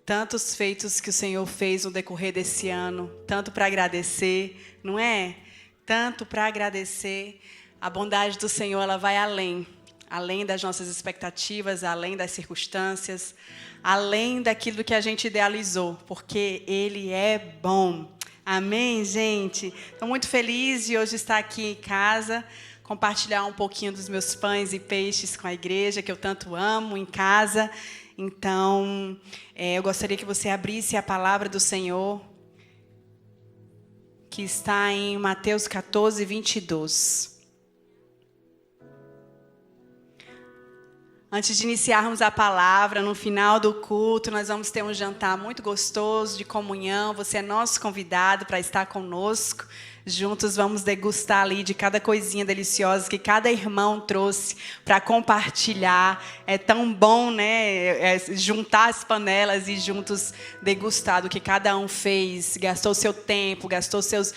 Tantos feitos que o Senhor fez no decorrer desse ano, tanto para agradecer, não é? Tanto para agradecer. A bondade do Senhor, ela vai além das nossas expectativas, além das circunstâncias, além daquilo que a gente idealizou, porque Ele é bom. Amém, gente? Estou muito feliz de hoje estar aqui em casa, compartilhar um pouquinho dos meus pães e peixes com a igreja, que eu tanto amo, em casa. Então, eu gostaria que você abrisse a palavra do Senhor, que está em Mateus 14, 22. Antes de iniciarmos a palavra, no final do culto, nós vamos ter um jantar muito gostoso de comunhão. Você é nosso convidado para estar conosco. Juntos vamos degustar ali de cada coisinha deliciosa que cada irmão trouxe para compartilhar. É tão bom, né? Juntar as panelas e juntos degustar do que cada um fez. Gastou seu tempo, gastou seus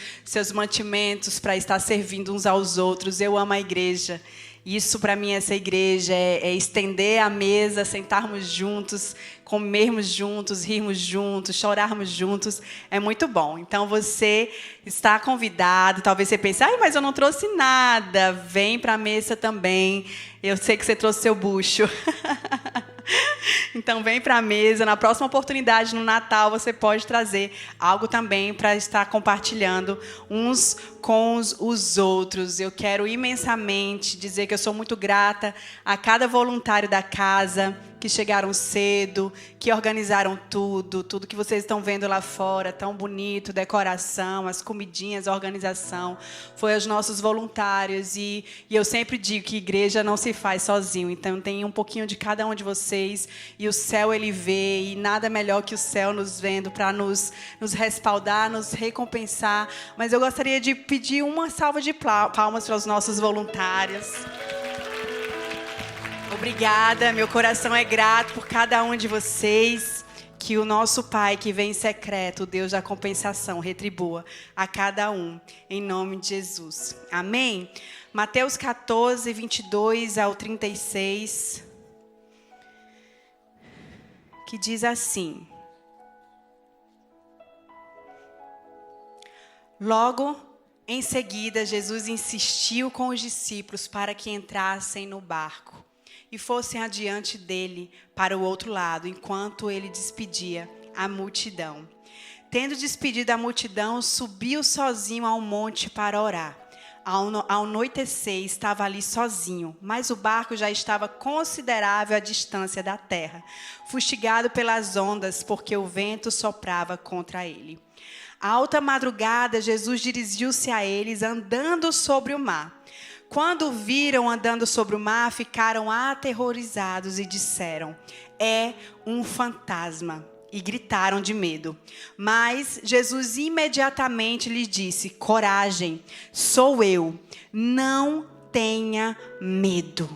mantimentos para estar servindo uns aos outros. Eu amo a igreja. Isso, para mim, essa igreja é estender a mesa, sentarmos juntos, comermos juntos, rirmos juntos, chorarmos juntos. É muito bom. Então, você está convidado. Talvez você pense, mas eu não trouxe nada. Vem para a mesa também. Eu sei que você trouxe seu bucho. Então, vem para a mesa. Na próxima oportunidade, no Natal, você pode trazer algo também para estar compartilhando uns com os outros. Eu quero imensamente dizer que eu sou muito grata a cada voluntário da casa, que chegaram cedo, que organizaram tudo que vocês estão vendo lá fora, tão bonito, decoração, as comidinhas, a organização, foi os nossos voluntários. E eu sempre digo que igreja não se faz sozinho, então tem um pouquinho de cada um de vocês, e o céu ele vê, e nada melhor que o céu nos vendo para nos respaldar, nos recompensar. Mas eu gostaria de pedir uma salva de palmas para os nossos voluntários. Obrigada, meu coração é grato por cada um de vocês. Que o nosso Pai, que vem em secreto, o Deus da compensação, retribua a cada um, em nome de Jesus. Amém? Mateus 14, 22 ao 36, que diz assim: Logo em seguida, Jesus insistiu com os discípulos para que entrassem no barco e fossem adiante dele para o outro lado, enquanto ele despedia a multidão. Tendo despedido a multidão, subiu sozinho ao monte para orar. Ao anoitecer, estava ali sozinho, mas o barco já estava considerável à distância da terra, fustigado pelas ondas, porque o vento soprava contra ele. À alta madrugada, Jesus dirigiu-se a eles, andando sobre o mar. Quando o viram andando sobre o mar, ficaram aterrorizados e disseram: é um fantasma. E gritaram de medo. Mas Jesus imediatamente lhes disse: coragem, sou eu, não tenha medo.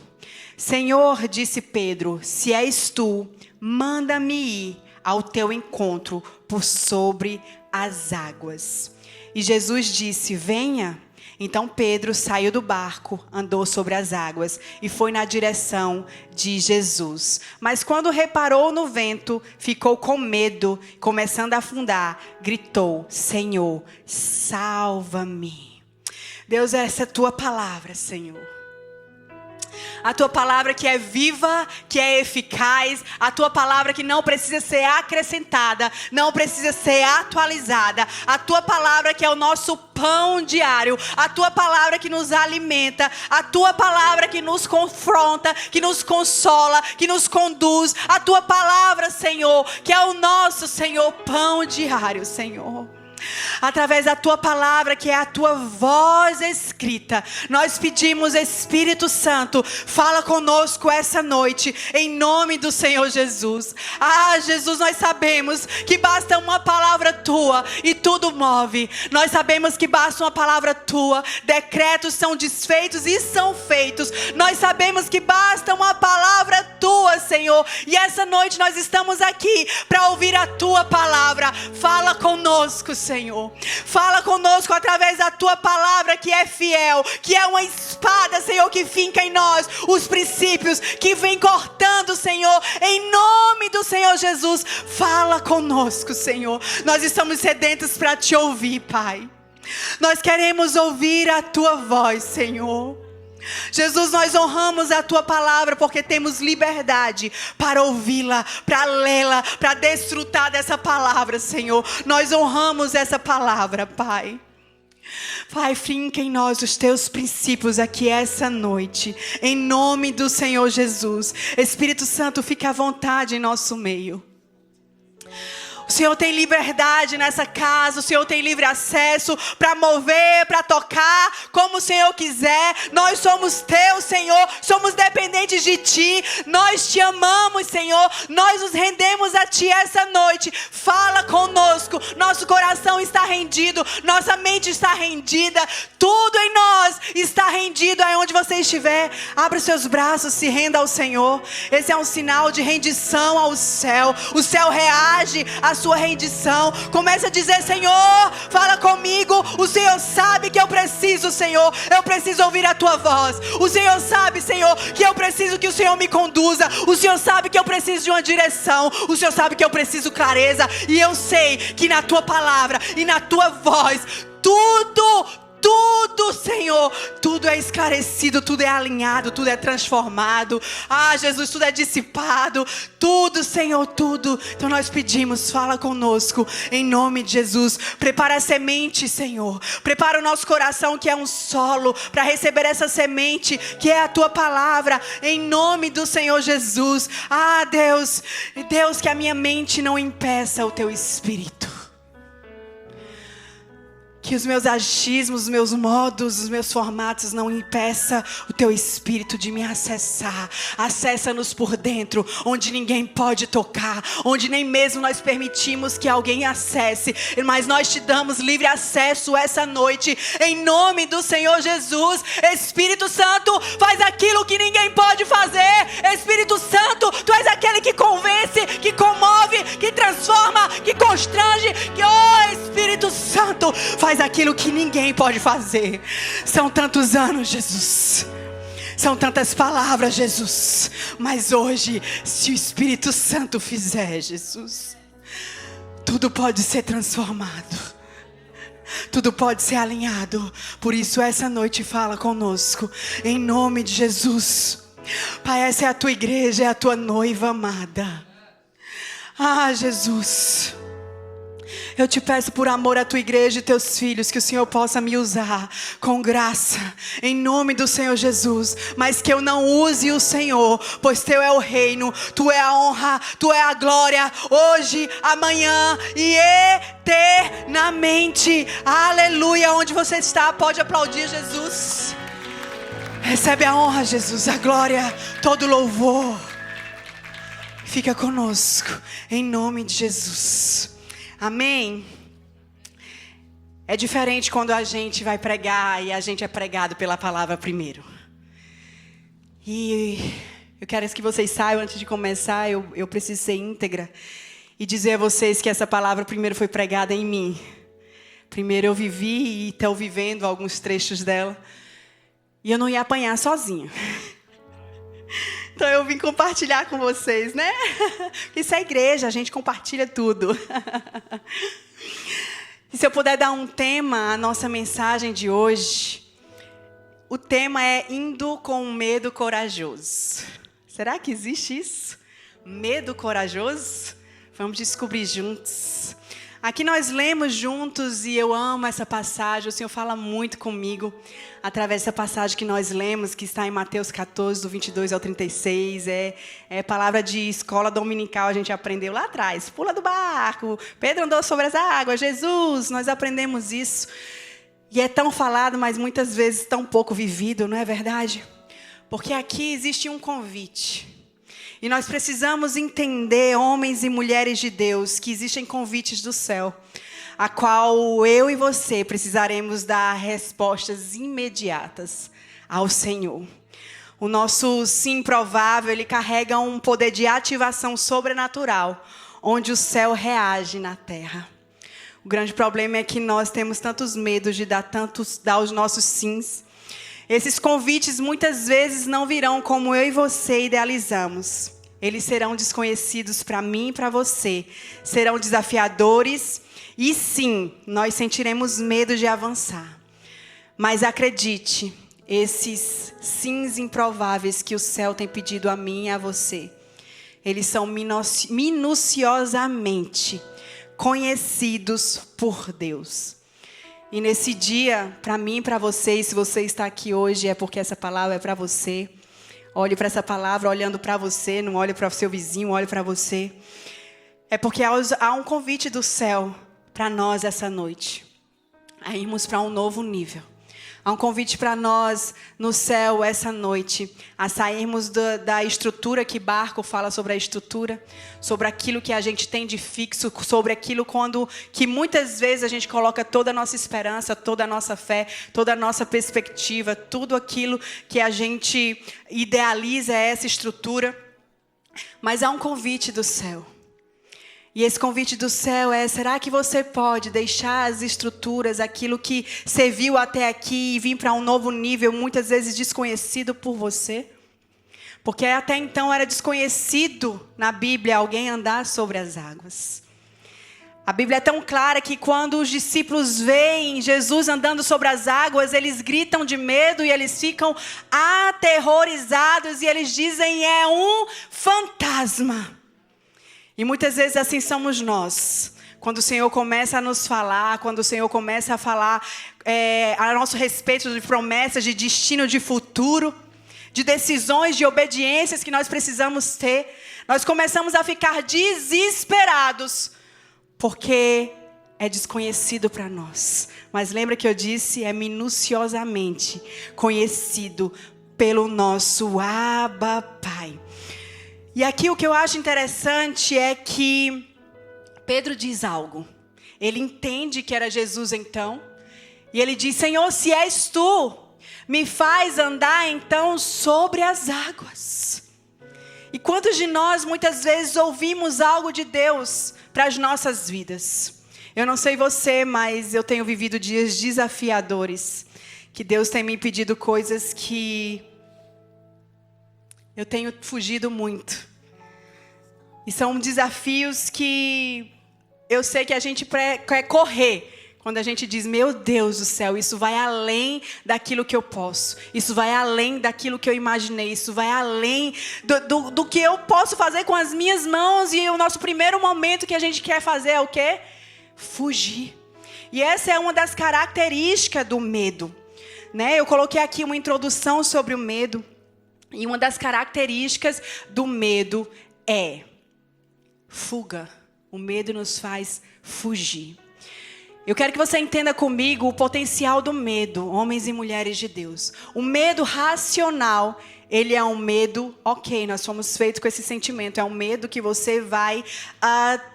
Senhor, disse Pedro, se és tu, manda-me ir ao teu encontro por sobre as águas. E Jesus disse: venha. Então Pedro saiu do barco, andou sobre as águas e foi na direção de Jesus. Mas quando reparou no vento, ficou com medo, começando a afundar, gritou: Senhor, salva-me. Deus, essa é a tua palavra, Senhor. A tua palavra que é viva, que é eficaz. A tua palavra que não precisa ser acrescentada, não precisa ser atualizada. A tua palavra que é o nosso pão diário. A tua palavra que nos alimenta. A tua palavra que nos confronta, que nos consola, que nos conduz. A tua palavra, Senhor, que é o nosso, Senhor, pão diário, Senhor. Através da tua palavra, que é a tua voz escrita, nós pedimos: Espírito Santo, fala conosco essa noite, em nome do Senhor Jesus. Jesus, nós sabemos que basta uma palavra tua e tudo move. Nós sabemos que basta uma palavra tua, decretos são desfeitos e são feitos. Nós sabemos que basta uma palavra tua, Senhor, e essa noite nós estamos aqui para ouvir a tua palavra. Fala conosco, Senhor. Senhor. Fala conosco através da tua palavra que é fiel, que é uma espada, Senhor, que finca em nós os princípios, que vem cortando, Senhor, em nome do Senhor Jesus. Fala conosco, Senhor. Nós estamos sedentos para te ouvir, Pai. Nós queremos ouvir a tua voz, Senhor. Jesus, nós honramos a tua palavra porque temos liberdade para ouvi-la, para lê-la, para desfrutar dessa palavra, Senhor. Nós honramos essa palavra, Pai. Pai, finca em nós os teus princípios aqui essa noite, em nome do Senhor Jesus. Espírito Santo, fica à vontade em nosso meio. O Senhor tem liberdade nessa casa, o Senhor tem livre acesso para mover, para tocar, como o Senhor quiser. Nós somos teus, Senhor, somos dependentes de Ti. Nós Te amamos, Senhor, nós nos rendemos a Ti essa noite. Fala conosco, nosso coração está rendido, nossa mente está rendida, tudo em nós está rendido. Aonde você estiver, abra os seus braços, se renda ao Senhor. Esse é um sinal de rendição ao céu. O céu reage à sua rendição. Comece a dizer: Senhor, fala comigo. O Senhor sabe que eu preciso, Senhor, eu preciso ouvir a tua voz. O Senhor sabe, Senhor, que eu preciso que o Senhor me conduza. O Senhor sabe que eu preciso de uma direção. O Senhor sabe que eu preciso clareza. E eu sei que na tua palavra e na tua voz tudo, Senhor, tudo é esclarecido, tudo é alinhado, tudo é transformado. Jesus, tudo é dissipado, tudo, Senhor, tudo. Então nós pedimos, fala conosco, em nome de Jesus. Prepara a semente, Senhor. Prepara o nosso coração, que é um solo, para receber essa semente, que é a tua palavra, em nome do Senhor Jesus. Deus, que a minha mente não impeça o teu Espírito. Que os meus achismos, os meus modos, os meus formatos não impeçam o teu Espírito de me acessar. Acessa-nos por dentro, onde ninguém pode tocar, onde nem mesmo nós permitimos que alguém acesse. Mas nós te damos livre acesso essa noite, em nome do Senhor Jesus. Espírito Santo, faz aquilo que ninguém pode fazer. Espírito Santo, tu és aquele que convence, que comove, que transforma, que constrange. Espírito Santo, faz aquilo que ninguém pode fazer. São tantos anos, Jesus. São tantas palavras, Jesus. Mas hoje, se o Espírito Santo fizer, Jesus, tudo pode ser transformado. Tudo pode ser alinhado. Por isso, essa noite fala conosco, em nome de Jesus. Pai, essa é a tua igreja, é a tua noiva amada. Jesus, eu te peço por amor à tua igreja e teus filhos, que o Senhor possa me usar com graça, em nome do Senhor Jesus. Mas que eu não use o Senhor, pois teu é o reino, tu é a honra, tu é a glória, hoje, amanhã e eternamente. Aleluia. Onde você está, pode aplaudir Jesus. Recebe a honra, Jesus, a glória, todo louvor. Fica conosco, em nome de Jesus. Amém? É diferente quando a gente vai pregar e a gente é pregado pela palavra primeiro. E eu quero que vocês saibam, antes de começar, eu preciso ser íntegra e dizer a vocês que essa palavra primeiro foi pregada em mim. Primeiro eu vivi e estou vivendo alguns trechos dela. E eu não ia apanhar sozinha. Então eu vim compartilhar com vocês, né? Isso é igreja, a gente compartilha tudo. E se eu puder dar um tema à nossa mensagem de hoje, o tema é indo com medo corajoso. Será que existe isso? Medo corajoso? Vamos descobrir juntos. Aqui nós lemos juntos e eu amo essa passagem. O Senhor fala muito comigo através dessa passagem que nós lemos, que está em Mateus 14, do 22 ao 36. É palavra de escola dominical, a gente aprendeu lá atrás. Pula do barco, Pedro andou sobre as águas, Jesus, nós aprendemos isso. E é tão falado, mas muitas vezes tão pouco vivido, não é verdade? Porque aqui existe um convite. E nós precisamos entender, homens e mulheres de Deus, que existem convites do céu, a qual eu e você precisaremos dar respostas imediatas ao Senhor. O nosso sim provável, ele carrega um poder de ativação sobrenatural, onde o céu reage na terra. O grande problema é que nós temos tantos medos de dar os nossos sims. Esses convites muitas vezes não virão como eu e você idealizamos. Eles serão desconhecidos para mim e para você. Serão desafiadores e sim, nós sentiremos medo de avançar. Mas acredite, esses sims improváveis que o céu tem pedido a mim e a você, eles são minuciosamente conhecidos por Deus. E nesse dia, para mim e para você, e se você está aqui hoje, é porque essa palavra é para você. Olhe para essa palavra olhando para você, não olhe para o seu vizinho, olhe para você. É porque há um convite do céu para nós essa noite, a irmos para um novo nível. Há um convite para nós no céu essa noite, a sairmos da estrutura que Barco fala sobre a estrutura, sobre aquilo que a gente tem de fixo, sobre aquilo que muitas vezes a gente coloca toda a nossa esperança, toda a nossa fé, toda a nossa perspectiva, tudo aquilo que a gente idealiza é essa estrutura. Mas há um convite do céu. E esse convite do céu é: será que você pode deixar as estruturas, aquilo que você viu até aqui, e vir para um novo nível, muitas vezes desconhecido por você? Porque até então era desconhecido na Bíblia alguém andar sobre as águas. A Bíblia é tão clara que quando os discípulos veem Jesus andando sobre as águas, eles gritam de medo e eles ficam aterrorizados e eles dizem: é um fantasma. E muitas vezes assim somos nós. Quando o Senhor começa a nos falar, quando o Senhor começa a falar a nosso respeito de promessas, de destino, de futuro, de decisões, de obediências que nós precisamos ter, nós começamos a ficar desesperados, porque é desconhecido para nós. Mas lembra que eu disse, é minuciosamente conhecido pelo nosso Abba Pai. E aqui o que eu acho interessante é que Pedro diz algo. Ele entende que era Jesus então. E ele diz: Senhor, se és tu, me faz andar então sobre as águas. E quantos de nós muitas vezes ouvimos algo de Deus para as nossas vidas? Eu não sei você, mas eu tenho vivido dias desafiadores. Que Deus tem me pedido coisas que eu tenho fugido muito. E são desafios que eu sei que a gente quer correr. Quando a gente diz: meu Deus do céu, isso vai além daquilo que eu posso. Isso vai além daquilo que eu imaginei. Isso vai além do que eu posso fazer com as minhas mãos. E o nosso primeiro momento que a gente quer fazer é o quê? Fugir. E essa é uma das características do medo, né? Eu coloquei aqui uma introdução sobre o medo. E uma das características do medo é fuga. O medo nos faz fugir. Eu quero que você entenda comigo o potencial do medo, homens e mulheres de Deus. O medo racional, ele é um medo, ok, nós fomos feitos com esse sentimento. É um medo que você vai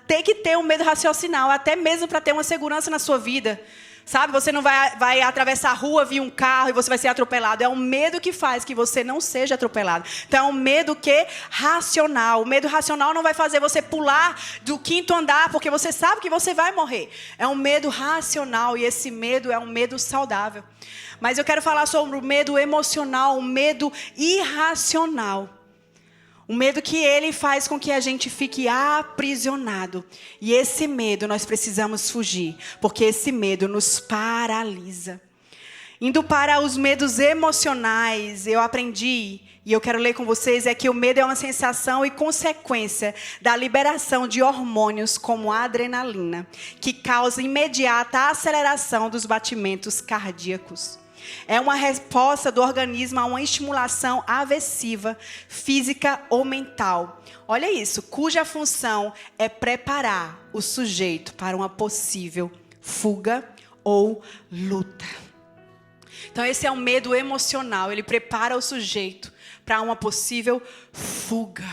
ter que ter um medo raciocinal, até mesmo para ter uma segurança na sua vida. Sabe, você não vai atravessar a rua, vir um carro e você vai ser atropelado. É um medo que faz que você não seja atropelado. Então é um medo que racional. O medo racional não vai fazer você pular do 5º andar, porque você sabe que você vai morrer. É um medo racional e esse medo é um medo saudável. Mas eu quero falar sobre o medo emocional, o medo irracional. O medo que ele faz com que a gente fique aprisionado. E esse medo nós precisamos fugir, porque esse medo nos paralisa. Indo para os medos emocionais, eu aprendi, e eu quero ler com vocês, é que o medo é uma sensação e consequência da liberação de hormônios como a adrenalina, que causa imediata aceleração dos batimentos cardíacos. É uma resposta do organismo a uma estimulação aversiva, física ou mental. Olha isso, cuja função é preparar o sujeito para uma possível fuga ou luta. Então esse é um medo emocional, ele prepara o sujeito para uma possível fuga.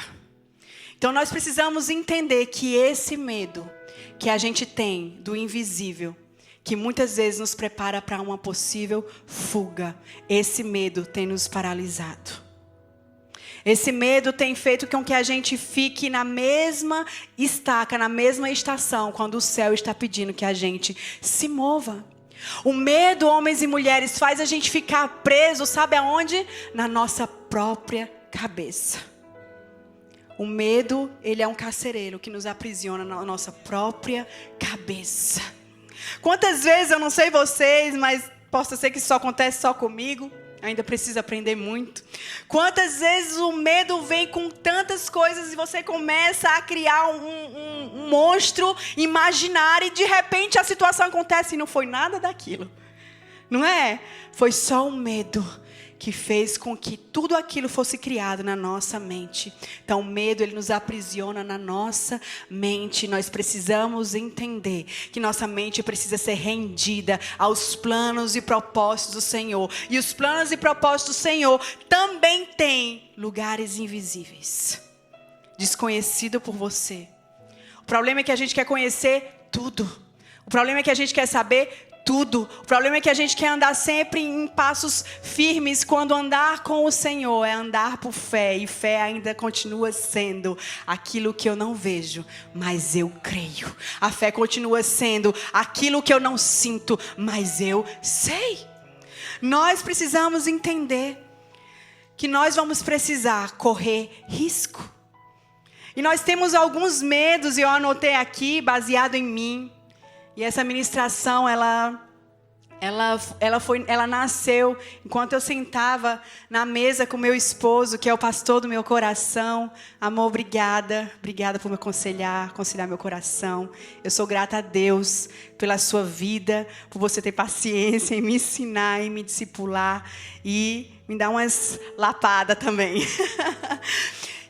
Então nós precisamos entender que esse medo que a gente tem do invisível, que muitas vezes nos prepara para uma possível fuga, esse medo tem nos paralisado. Esse medo tem feito com que a gente fique na mesma estaca, na mesma estação, quando o céu está pedindo que a gente se mova. O medo, homens e mulheres, faz a gente ficar preso, sabe aonde? Na nossa própria cabeça. O medo, ele é um carcereiro que nos aprisiona na nossa própria cabeça. Quantas vezes, eu não sei vocês, mas possa ser que isso só acontece só comigo. Ainda preciso aprender muito. Quantas vezes o medo vem com tantas coisas e você começa a criar um monstro imaginário e de repente a situação acontece e não foi nada daquilo. Não é? Foi só o medo que fez com que tudo aquilo fosse criado na nossa mente. Então o medo, ele nos aprisiona na nossa mente. Nós precisamos entender que nossa mente precisa ser rendida aos planos e propósitos do Senhor. E os planos e propósitos do Senhor também têm lugares invisíveis, desconhecido por você. O problema é que a gente quer conhecer tudo. O problema é que a gente quer saber tudo. O problema é que a gente quer andar sempre em passos firmes, quando andar com o Senhor é andar por fé. E fé ainda continua sendo aquilo que eu não vejo, mas eu creio. A fé continua sendo aquilo que eu não sinto, mas eu sei. Nós precisamos entender que nós vamos precisar correr risco. E nós temos alguns medos, e eu anotei aqui, baseado em mim. E essa ministração, ela nasceu enquanto eu sentava na mesa com meu esposo, que é o pastor do meu coração. Amor, obrigada. Obrigada por me aconselhar meu coração. Eu sou grata a Deus pela sua vida, por você ter paciência em me ensinar, em me discipular e me dar umas lapadas também.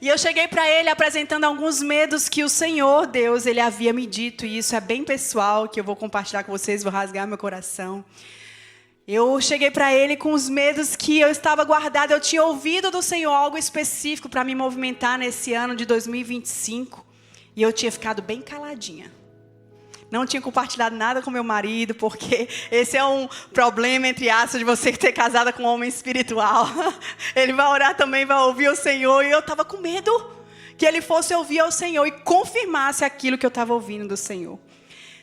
E eu cheguei para ele apresentando alguns medos que o Senhor, Deus, ele havia me dito. E isso é bem pessoal, que eu vou compartilhar com vocês, vou rasgar meu coração. Eu cheguei para ele com os medos que eu estava guardado. Eu tinha ouvido do Senhor algo específico para me movimentar nesse ano de 2025. E eu tinha ficado bem caladinha. Não tinha compartilhado nada com meu marido, porque esse é um problema, entre aspas, de você ter casada com um homem espiritual. Ele vai orar também, vai ouvir o Senhor. E eu estava com medo que ele fosse ouvir ao Senhor e confirmasse aquilo que eu estava ouvindo do Senhor.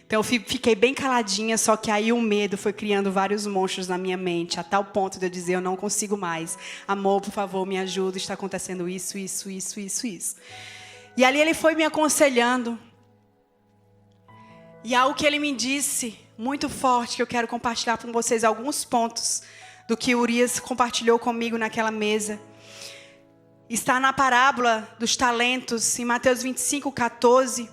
Então eu fiquei bem caladinha, só que aí o medo foi criando vários monstros na minha mente, a tal ponto de eu dizer, eu não consigo mais. Amor, por favor, me ajuda, está acontecendo isso. E ali ele foi me aconselhando. E algo que ele me disse, muito forte, que eu quero compartilhar com vocês alguns pontos do que Urias compartilhou comigo naquela mesa. Está na parábola dos talentos, em Mateus 25, 14,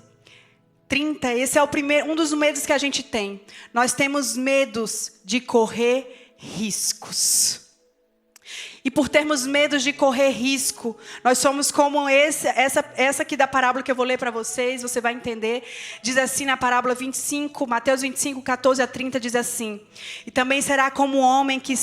30. Esse é um dos medos que a gente tem. Nós temos medos de correr riscos. E por termos medo de correr risco, nós somos como essa aqui da parábola que eu vou ler para vocês, você vai entender. Diz assim na parábola 25, Mateus 25, 14 a 30, diz assim: E também será como um homem que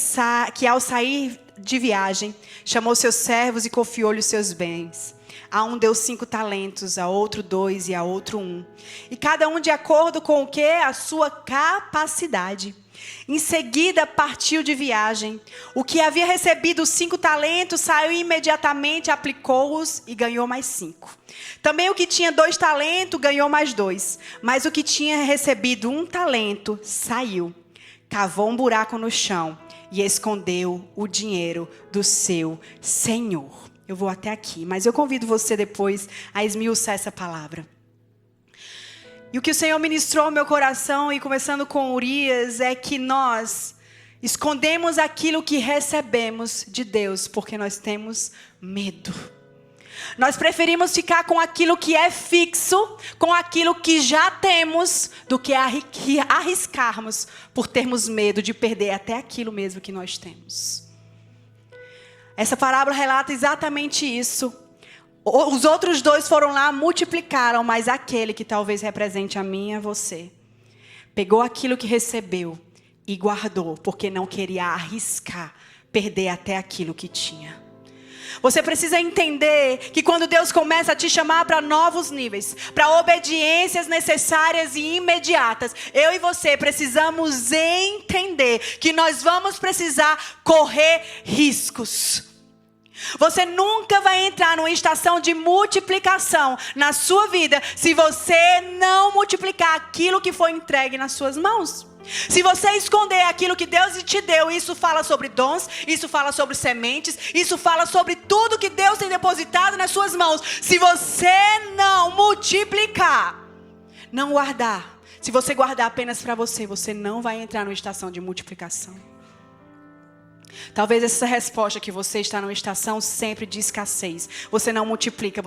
ao sair de viagem, chamou seus servos e confiou-lhe os seus bens. A um deu 5 talentos, a outro 2 e a outro 1. E cada um de acordo com o quê? A sua capacidade. Em seguida partiu de viagem. O que havia recebido 5 talentos saiu imediatamente, aplicou-os e ganhou mais 5. Também o que tinha 2 talentos ganhou mais 2. Mas o que tinha recebido 1 talento saiu, cavou um buraco no chão e escondeu o dinheiro do seu senhor. Eu vou até aqui, mas eu convido você depois a esmiuçar essa palavra. E o que o Senhor ministrou ao meu coração, e começando com Urias, é que nós escondemos aquilo que recebemos de Deus, porque nós temos medo. Nós preferimos ficar com aquilo que é fixo, com aquilo que já temos, do que arriscarmos por termos medo de perder até aquilo mesmo que nós temos. Essa parábola relata exatamente isso. Os outros 2 foram lá, multiplicaram, mas aquele que talvez represente a mim e a você, pegou aquilo que recebeu e guardou, porque não queria arriscar, perder até aquilo que tinha. Você precisa entender que quando Deus começa a te chamar para novos níveis, para obediências necessárias e imediatas, eu e você precisamos entender que nós vamos precisar correr riscos. Você nunca vai entrar numa estação de multiplicação na sua vida se você não multiplicar aquilo que foi entregue nas suas mãos. Se você esconder aquilo que Deus te deu, isso fala sobre dons, isso fala sobre sementes, isso fala sobre tudo que Deus tem depositado nas suas mãos. Se você não multiplicar, não guardar, se você guardar apenas para você, você não vai entrar numa estação de multiplicação. Talvez essa resposta que você está numa estação sempre de escassez. Você não multiplica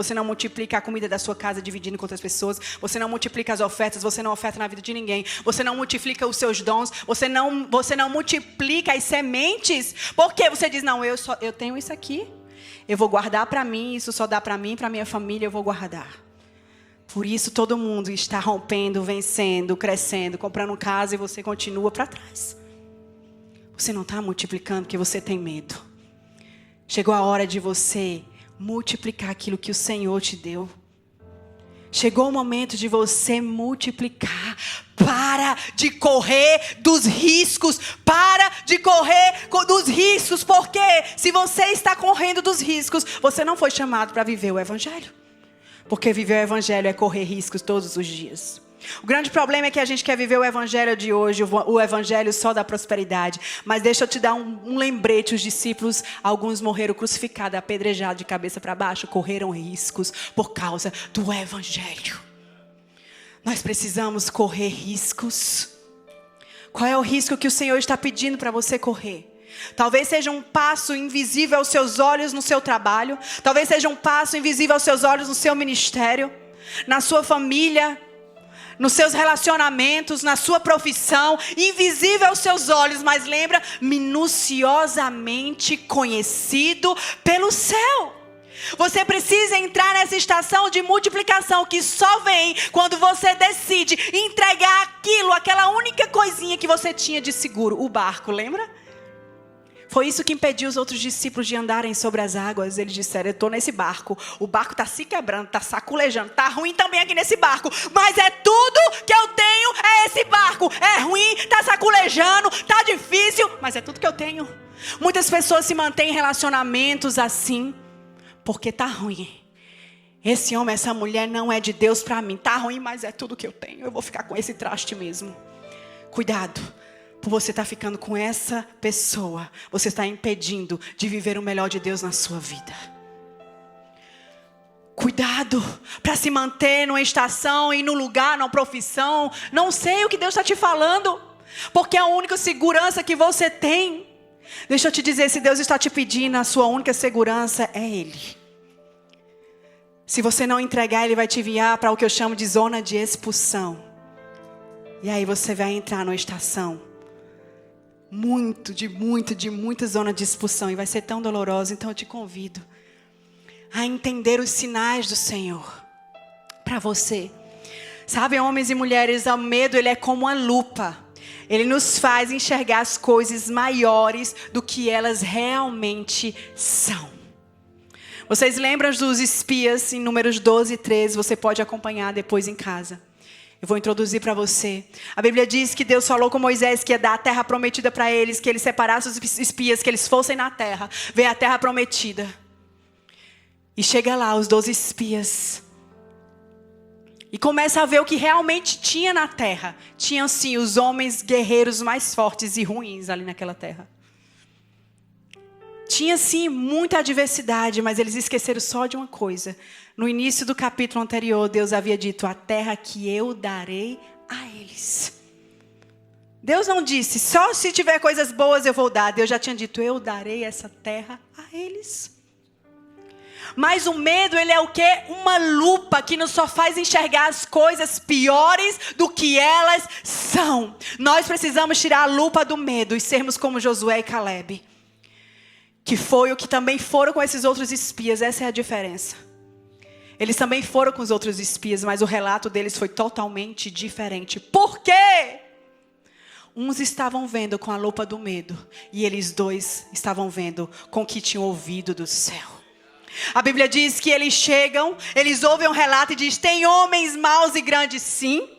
a comida da sua casa dividindo com outras pessoas. Você não multiplica as ofertas, você não oferta na vida de ninguém. Você não multiplica os seus dons, você não multiplica as sementes. Porque você diz, não, eu tenho isso aqui, eu vou guardar para mim, isso só dá para mim, para minha família, eu vou guardar. Por isso todo mundo está rompendo, vencendo, crescendo, comprando casa e você continua para trás. Você não está multiplicando porque você tem medo. Chegou a hora de você multiplicar aquilo que o Senhor te deu. Chegou o momento de você multiplicar. Para de correr dos riscos. Para de correr dos riscos. Porque se você está correndo dos riscos, você não foi chamado para viver o Evangelho. Porque viver o Evangelho é correr riscos todos os dias. O grande problema é que a gente quer viver o Evangelho de hoje, o Evangelho só da prosperidade. Mas deixa eu te dar um lembrete. Os discípulos, alguns morreram crucificados, apedrejados de cabeça para baixo, correram riscos por causa do Evangelho. Nós precisamos correr riscos. Qual é o risco que o Senhor está pedindo para você correr? Talvez seja um passo invisível aos seus olhos no seu trabalho. Talvez seja um passo invisível aos seus olhos no seu ministério, na sua família, nos seus relacionamentos, na sua profissão, invisível aos seus olhos, mas lembra, minuciosamente conhecido pelo céu. Você precisa entrar nessa estação de multiplicação que só vem quando você decide entregar aquela única coisinha que você tinha de seguro, o barco, lembra? Foi isso que impediu os outros discípulos de andarem sobre as águas. Eles disseram, eu estou nesse barco. O barco está se quebrando, está saculejando. Está ruim também aqui nesse barco. Mas é tudo que eu tenho, é esse barco. É ruim, está saculejando, está difícil. Mas é tudo que eu tenho. Muitas pessoas se mantêm em relacionamentos assim. Porque está ruim. Esse homem, essa mulher não é de Deus para mim. Está ruim, mas é tudo que eu tenho. Eu vou ficar com esse traste mesmo. Cuidado. Por você estar ficando com essa pessoa, você está impedindo de viver o melhor de Deus na sua vida. Cuidado para se manter numa estação e no lugar, numa profissão. Não sei o que Deus está te falando, porque a única segurança que você tem, deixa eu te dizer, se Deus está te pedindo, a sua única segurança é Ele. Se você não entregar, Ele vai te enviar para o que eu chamo de zona de expulsão. E aí você vai entrar numa estação de muita zona de expulsão. E vai ser tão doloroso. Então eu te convido a entender os sinais do Senhor para você. Sabe, homens e mulheres, o medo, ele é como uma lupa. Ele nos faz enxergar as coisas maiores do que elas realmente são. Vocês lembram dos espias em Números 12 e 13? Você pode acompanhar depois em casa. Eu vou introduzir para você. A Bíblia diz que Deus falou com Moisés que ia dar a terra prometida para eles, que ele separasse os espias, que eles fossem na terra, ver a terra prometida. E chega lá os 12 espias. E começa a ver o que realmente tinha na terra. Tinham sim os homens guerreiros mais fortes e ruins ali naquela terra. Tinha sim muita adversidade, mas eles esqueceram só de uma coisa. No início do capítulo anterior, Deus havia dito, a terra que eu darei a eles. Deus não disse, só se tiver coisas boas eu vou dar. Deus já tinha dito, eu darei essa terra a eles. Mas o medo, ele é o quê? Uma lupa que nos só faz enxergar as coisas piores do que elas são. Nós precisamos tirar a lupa do medo e sermos como Josué e Caleb. Que foi o que também foram com esses outros espias. Essa é a diferença. Eles também foram com os outros espias, mas o relato deles foi totalmente diferente. Por quê? Uns estavam vendo com a lupa do medo, e eles dois estavam vendo com o que tinham ouvido do céu. A Bíblia diz que eles chegam, eles ouvem um relato e diz, tem homens maus e grandes sim.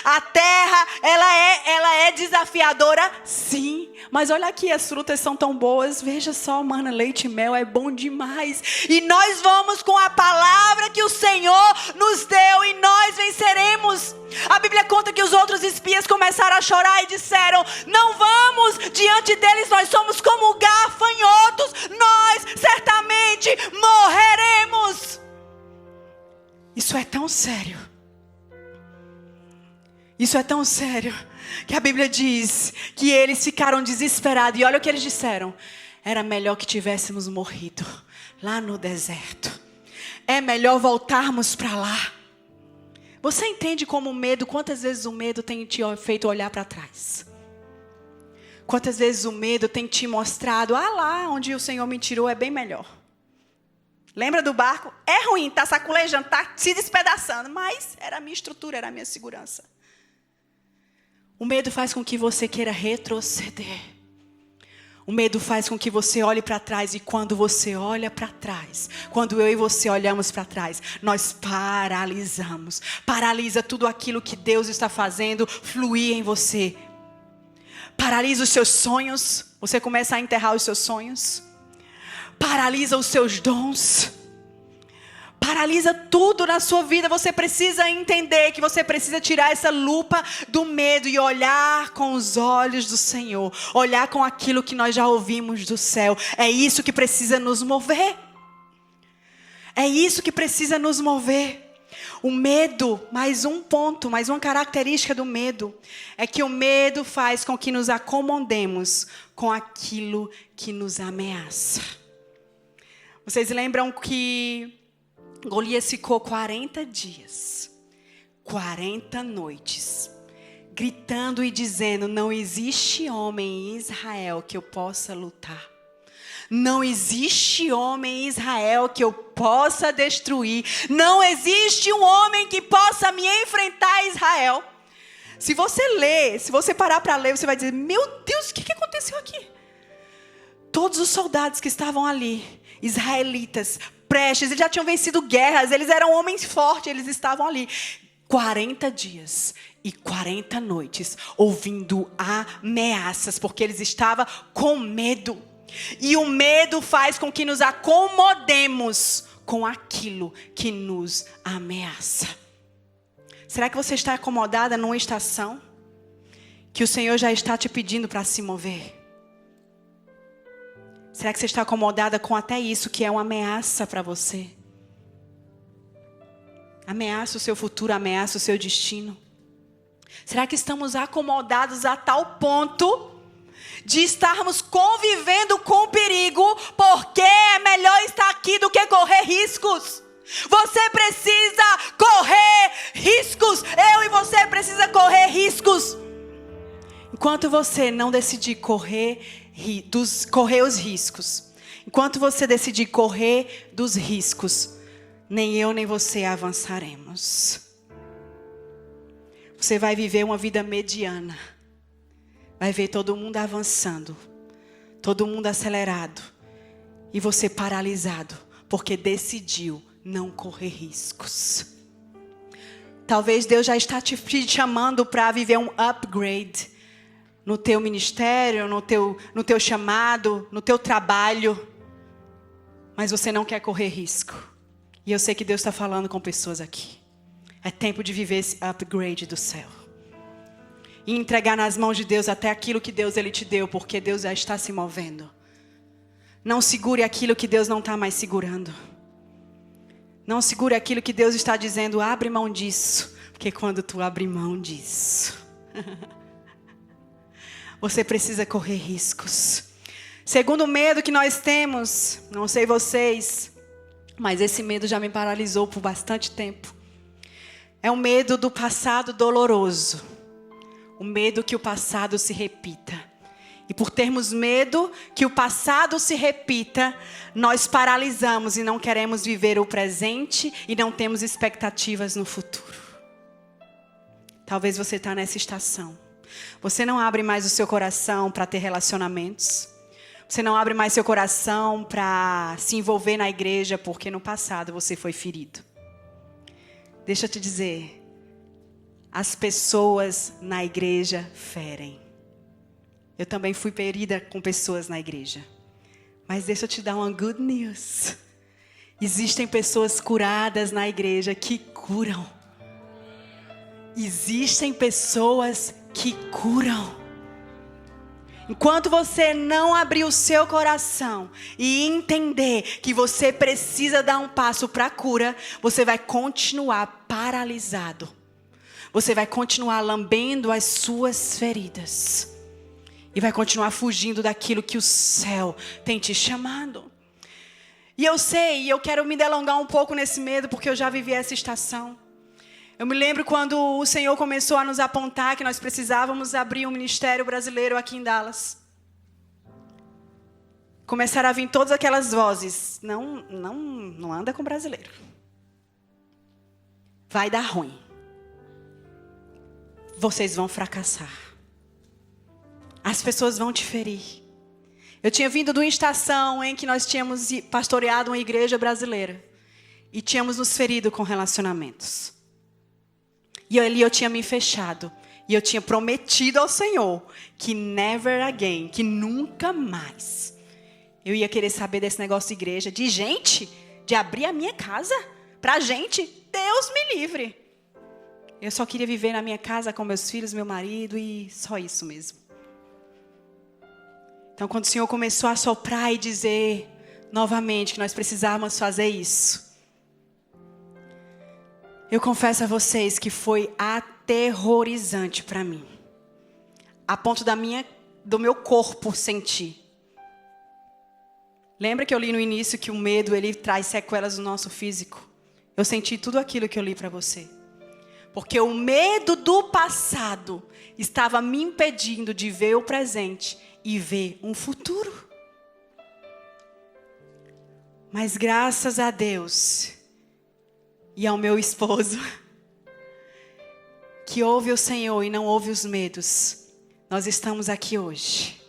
A terra, ela é desafiadora, sim. Mas olha aqui, as frutas são tão boas. Veja só, mana, leite e mel é bom demais. E nós vamos com a palavra que o Senhor nos deu e nós venceremos. A Bíblia conta que os outros espias começaram a chorar e disseram: não vamos diante deles, nós somos como gafanhotos. Nós certamente morreremos. Isso é tão sério. Isso é tão sério que a Bíblia diz que eles ficaram desesperados. E olha o que eles disseram: era melhor que tivéssemos morrido lá no deserto. É melhor voltarmos para lá. Você entende como o medo, quantas vezes o medo tem te feito olhar para trás? Quantas vezes o medo tem te mostrado: ah, lá onde o Senhor me tirou é bem melhor. Lembra do barco? É ruim, está saculejando, está se despedaçando, mas era a minha estrutura, era a minha segurança. O medo faz com que você queira retroceder. O medo faz com que você olhe para trás. E quando você olha para trás, quando eu e você olhamos para trás, nós paralisamos. Paralisa tudo aquilo que Deus está fazendo fluir em você. Paralisa os seus sonhos. Você começa a enterrar os seus sonhos. Paralisa os seus dons. Paralisa tudo na sua vida. Você precisa entender que você precisa tirar essa lupa do medo e olhar com os olhos do Senhor. Olhar com aquilo que nós já ouvimos do céu. É isso que precisa nos mover. É isso que precisa nos mover. O medo, mais um ponto, mais uma característica do medo, é que o medo faz com que nos acomodemos com aquilo que nos ameaça. Vocês lembram que Golias ficou 40 dias, 40 noites, gritando e dizendo: não existe homem em Israel que eu possa lutar. Não existe homem em Israel que eu possa destruir. Não existe um homem que possa me enfrentar, Israel. Se você ler, se você parar para ler, você vai dizer: meu Deus, o que aconteceu aqui? Todos os soldados que estavam ali, israelitas, prestes, eles já tinham vencido guerras, eles eram homens fortes, eles estavam ali. 40 dias e 40 noites, ouvindo ameaças, porque eles estavam com medo. E o medo faz com que nos acomodemos com aquilo que nos ameaça. Será que você está acomodada numa estação que o Senhor já está te pedindo para se mover? Será que você está acomodada com até isso que é uma ameaça para você? Ameaça o seu futuro, ameaça o seu destino. Será que estamos acomodados a tal ponto de estarmos convivendo com o perigo, porque é melhor estar aqui do que correr riscos? Você precisa correr riscos. Eu e você precisa correr riscos. Enquanto você não decidir correr os riscos, enquanto você decidir correr dos riscos, nem eu nem você avançaremos. Você vai viver uma vida mediana. Vai ver todo mundo avançando, todo mundo acelerado, e você paralisado, porque decidiu não correr riscos. Talvez Deus já está te chamando para viver um upgrade no teu ministério, no teu chamado, no teu trabalho, mas você não quer correr risco. E eu sei que Deus está falando com pessoas aqui. É tempo de viver esse upgrade do céu. E entregar nas mãos de Deus até aquilo que Deus Ele te deu, porque Deus já está se movendo. Não segure aquilo que Deus não está mais segurando. Não segure aquilo que Deus está dizendo: abre mão disso. Porque quando tu abre mão disso, você precisa correr riscos. Segundo medo que nós temos, não sei vocês, mas esse medo já me paralisou por bastante tempo. É o medo do passado doloroso. O medo que o passado se repita. E por termos medo que o passado se repita, nós paralisamos e não queremos viver o presente e não temos expectativas no futuro. Talvez você está nessa estação. Você não abre mais o seu coração para ter relacionamentos. Você não abre mais seu coração para se envolver na igreja porque no passado você foi ferido. Deixa eu te dizer, as pessoas na igreja ferem. Eu também fui ferida com pessoas na igreja. Mas deixa eu te dar uma good news. Existem pessoas curadas na igreja que curam. Existem pessoas que curam. Enquanto você não abrir o seu coração e entender que você precisa dar um passo para a cura, você vai continuar paralisado. Você vai continuar lambendo as suas feridas. E vai continuar fugindo daquilo que o céu tem te chamado. E eu sei, e eu quero me delongar um pouco nesse medo, porque eu já vivi essa estação. Eu me lembro quando o Senhor começou a nos apontar que nós precisávamos abrir um ministério brasileiro aqui em Dallas. Começaram a vir todas aquelas vozes. Não anda com brasileiro. Vai dar ruim. Vocês vão fracassar. As pessoas vão te ferir. Eu tinha vindo de uma estação em que nós tínhamos pastoreado uma igreja brasileira. E tínhamos nos ferido com relacionamentos. E ali eu tinha me fechado. E eu tinha prometido ao Senhor que never again, que nunca mais, eu ia querer saber desse negócio de igreja, de gente, de abrir a minha casa pra gente. Deus me livre. Eu só queria viver na minha casa com meus filhos, meu marido e só isso mesmo. Então, quando o Senhor começou a soprar e dizer novamente que nós precisávamos fazer isso, eu confesso a vocês que foi aterrorizante para mim. A ponto do meu corpo sentir. Lembra que eu li no início que o medo ele traz sequelas no nosso físico? Eu senti tudo aquilo que eu li para você. Porque o medo do passado estava me impedindo de ver o presente e ver um futuro. Mas graças a Deus e ao meu esposo, que ouve o Senhor e não ouve os medos, nós estamos aqui hoje.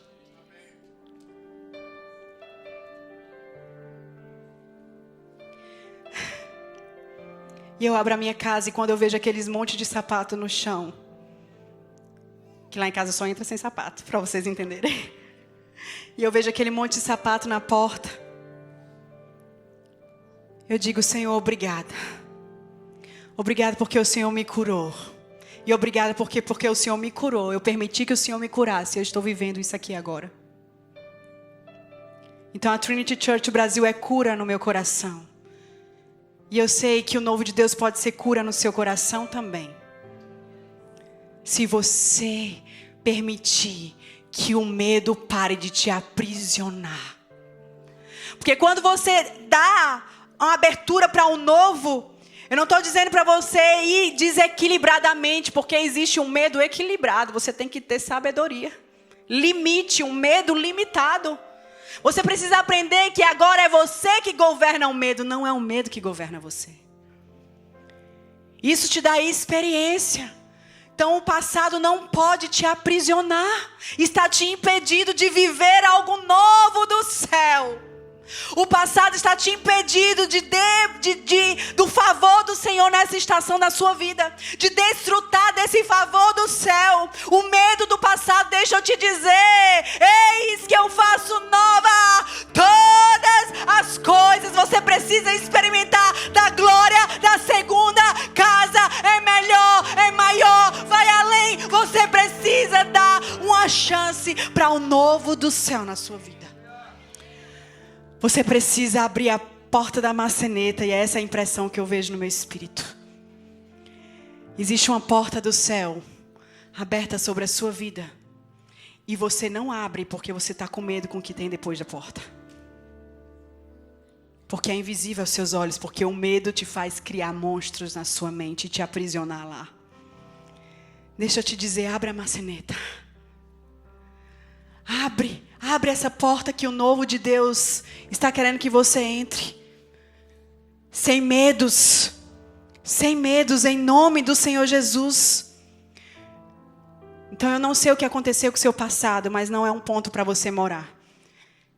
E eu abro a minha casa e quando eu vejo aqueles monte de sapato no chão, que lá em casa só entra sem sapato, para vocês entenderem. E eu vejo aquele monte de sapato na porta. Eu digo, Senhor, obrigada. Obrigada porque o Senhor me curou. E obrigada porque o Senhor me curou. Eu permiti que o Senhor me curasse. Eu estou vivendo isso aqui agora. Então a Trinity Church Brasil é cura no meu coração. E eu sei que o novo de Deus pode ser cura no seu coração também. Se você permitir que o medo pare de te aprisionar. Porque quando você dá uma abertura para o novo, eu não estou dizendo para você ir desequilibradamente, porque existe um medo equilibrado. Você tem que ter sabedoria. Limite, um medo limitado. Você precisa aprender que agora é você que governa o medo, não é o medo que governa você. Isso te dá experiência. Então o passado não pode te aprisionar. Está te impedindo de viver algo novo do céu. O passado está te impedindo do favor do Senhor nessa estação da sua vida. De desfrutar desse favor do céu. O medo do passado, deixa eu te dizer. Eis que eu faço nova todas as coisas. Você precisa experimentar da glória da segunda casa. É melhor, é maior, vai além. Você precisa dar uma chance para o novo do céu na sua vida. Você precisa abrir a porta da maçaneta, e é essa a impressão que eu vejo no meu espírito. Existe uma porta do céu aberta sobre a sua vida. E você não abre porque você está com medo com o que tem depois da porta. Porque é invisível aos seus olhos, porque o medo te faz criar monstros na sua mente e te aprisionar lá. Deixa eu te dizer, abre a maçaneta. Abre essa porta que o novo de Deus está querendo que você entre. Sem medos, em nome do Senhor Jesus. Então eu não sei o que aconteceu com o seu passado, mas não é um ponto para você morar.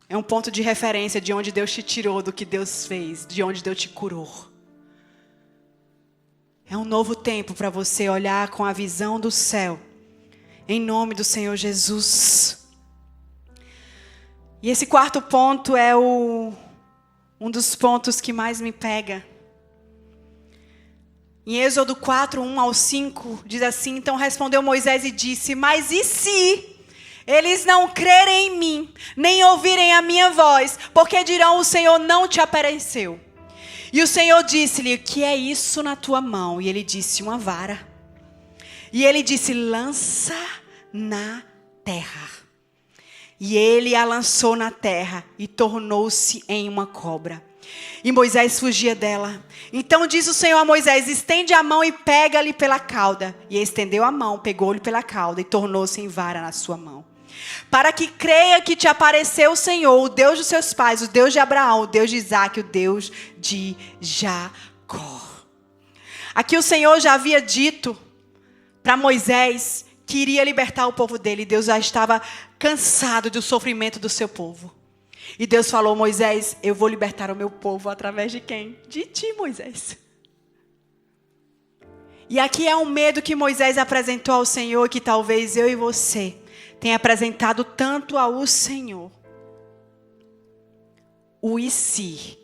É um ponto de referência de onde Deus te tirou, do que Deus fez, de onde Deus te curou. É um novo tempo para você olhar com a visão do céu. Em nome do Senhor Jesus. E esse quarto ponto é um dos pontos que mais me pega. Em Êxodo 4, 1 ao 5, diz assim: então respondeu Moisés e disse: mas e se eles não crerem em mim, nem ouvirem a minha voz, porque dirão: o Senhor não te apareceu. E o Senhor disse-lhe: que é isso na tua mão? E ele disse: uma vara. E ele disse: lança na terra. E ele a lançou na terra e tornou-se em uma cobra. E Moisés fugia dela. Então disse o Senhor a Moisés: estende a mão e pega-lhe pela cauda. E estendeu a mão, pegou-lhe pela cauda e tornou-se em vara na sua mão. Para que creia que te apareceu o Senhor, o Deus dos seus pais, o Deus de Abraão, o Deus de Isaque, o Deus de Jacó. Aqui o Senhor já havia dito para Moisés que iria libertar o povo dele. Deus já estava cansado do sofrimento do seu povo. E Deus falou: Moisés, eu vou libertar o meu povo através de quem? De ti, Moisés. E aqui é um medo que Moisés apresentou ao Senhor, que talvez eu e você tenha apresentado tanto ao Senhor. O e se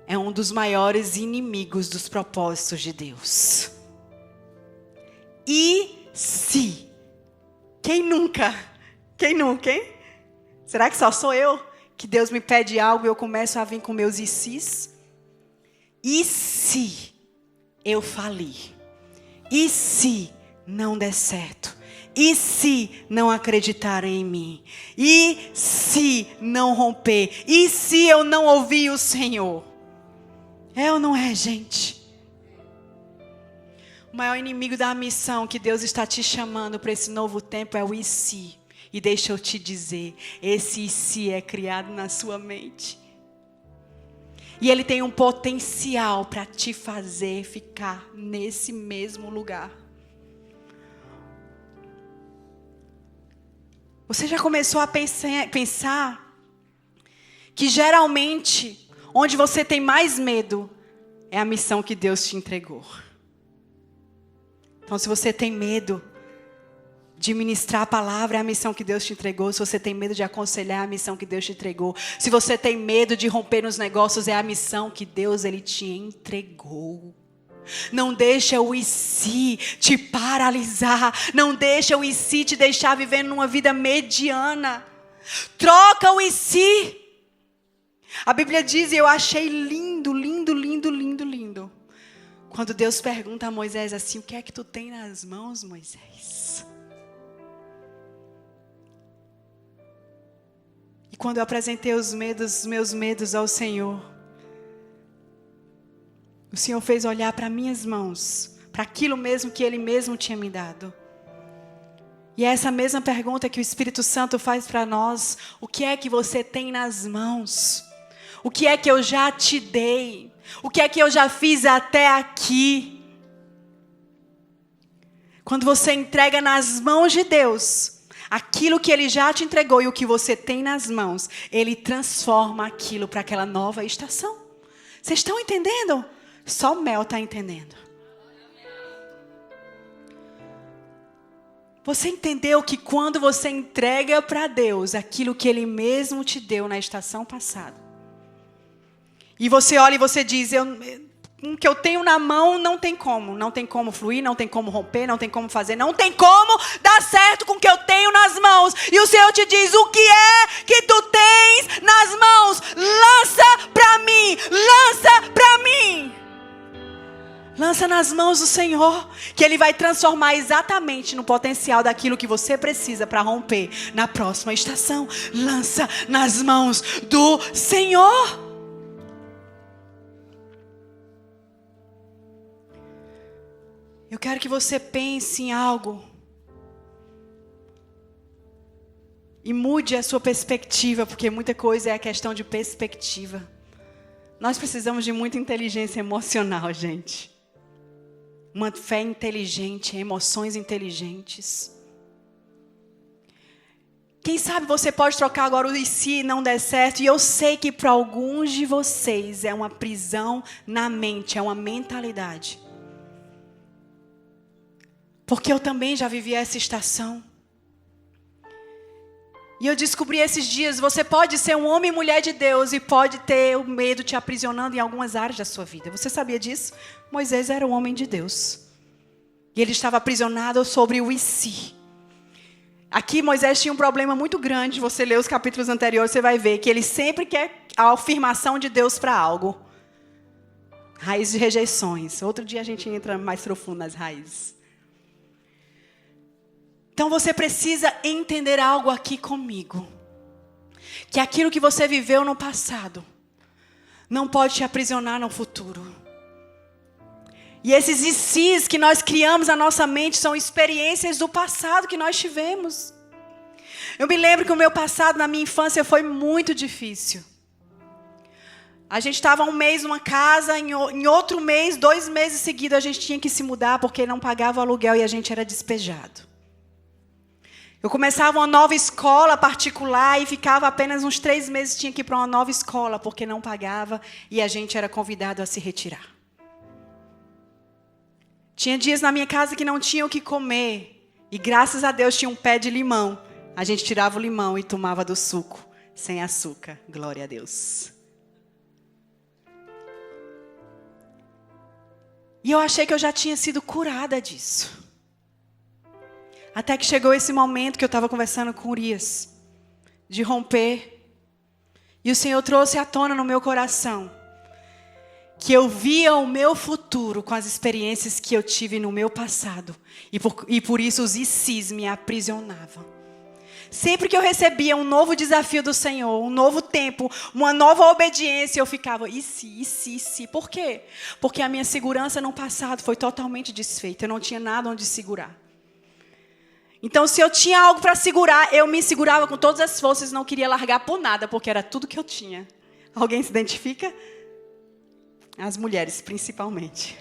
é um dos maiores inimigos dos propósitos de Deus. E se? Quem nunca? Quem nunca, hein? Será que só sou eu? Que Deus me pede algo e eu começo a vir com meus e sis? E se eu falir? E se não der certo? E se não acreditarem em mim? E se não romper? E se eu não ouvir o Senhor? É ou não é, gente? O maior inimigo da missão que Deus está te chamando para esse novo tempo é o e se. E deixa eu te dizer, esse e se é criado na sua mente. E ele tem um potencial para te fazer ficar nesse mesmo lugar. Você já começou a pensar que geralmente, onde você tem mais medo, é a missão que Deus te entregou. Então, se você tem medo de ministrar a palavra, é a missão que Deus te entregou. Se você tem medo de aconselhar, é a missão que Deus te entregou. Se você tem medo de romper nos negócios, é a missão que Deus ele te entregou. Não deixa o e se te paralisar. Não deixa o e se te deixar vivendo numa vida mediana. Troca o e se. A Bíblia diz, e eu achei lindo, lindo, lindo, lindo, lindo. Quando Deus pergunta a Moisés assim: o que é que tu tem nas mãos, Moisés? E quando eu apresentei os meus medos ao Senhor, o Senhor fez olhar para minhas mãos, para aquilo mesmo que Ele mesmo tinha me dado. E é essa mesma pergunta que o Espírito Santo faz para nós: o que é que você tem nas mãos? O que é que eu já te dei? O que é que eu já fiz até aqui? Quando você entrega nas mãos de Deus aquilo que Ele já te entregou e o que você tem nas mãos, Ele transforma aquilo para aquela nova estação. Vocês estão entendendo? Só o Mel está entendendo. Você entendeu que quando você entrega para Deus aquilo que Ele mesmo te deu na estação passada, e você olha e você diz: o que eu tenho na mão não tem como fluir, não tem como romper, não tem como fazer, não tem como dar certo com o que eu tenho nas mãos. E o Senhor te diz: o que é que tu tens nas mãos? Lança para mim, lança para mim. Lança nas mãos do Senhor, que Ele vai transformar exatamente no potencial daquilo que você precisa para romper na próxima estação. Lança nas mãos do Senhor. Eu quero que você pense em algo e mude a sua perspectiva, porque muita coisa é a questão de perspectiva. Nós precisamos de muita inteligência emocional, gente. Uma fé inteligente, emoções inteligentes. Quem sabe você pode trocar agora o e se não der certo. E eu sei que para alguns de vocês é uma prisão na mente, é uma mentalidade. Porque eu também já vivi essa estação. E eu descobri esses dias, você pode ser um homem e mulher de Deus e pode ter o medo te aprisionando em algumas áreas da sua vida. Você sabia disso? Moisés era um homem de Deus. E ele estava aprisionado sobre o e se. Aqui Moisés tinha um problema muito grande. Você lê os capítulos anteriores, você vai ver que ele sempre quer a afirmação de Deus para algo. Raiz de rejeições. Outro dia a gente entra mais profundo nas raízes. Então você precisa entender algo aqui comigo. Que aquilo que você viveu no passado não pode te aprisionar no futuro. E esses e se's que nós criamos na nossa mente são experiências do passado que nós tivemos. Eu me lembro que o meu passado na minha infância foi muito difícil. A gente estava um mês numa casa, em outro mês, 2 meses seguidos, a gente tinha que se mudar porque não pagava o aluguel e a gente era despejado. Eu começava uma nova escola particular e ficava apenas uns 3 meses, tinha que ir para uma nova escola porque não pagava e a gente era convidado a se retirar. Tinha dias na minha casa que não tinha o que comer e graças a Deus tinha um pé de limão. A gente tirava o limão e tomava do suco, sem açúcar. Glória a Deus. E eu achei que eu já tinha sido curada disso. Até que chegou esse momento que eu estava conversando com Urias, de romper. E o Senhor trouxe à tona no meu coração que eu via o meu futuro com as experiências que eu tive no meu passado. E por isso os e se's me aprisionavam. Sempre que eu recebia um novo desafio do Senhor, um novo tempo, uma nova obediência, eu ficava, e se. Por quê? Porque a minha segurança no passado foi totalmente desfeita. Eu não tinha nada onde segurar. Então, se eu tinha algo para segurar, eu me segurava com todas as forças, não queria largar por nada, porque era tudo que eu tinha. Alguém se identifica? As mulheres, principalmente.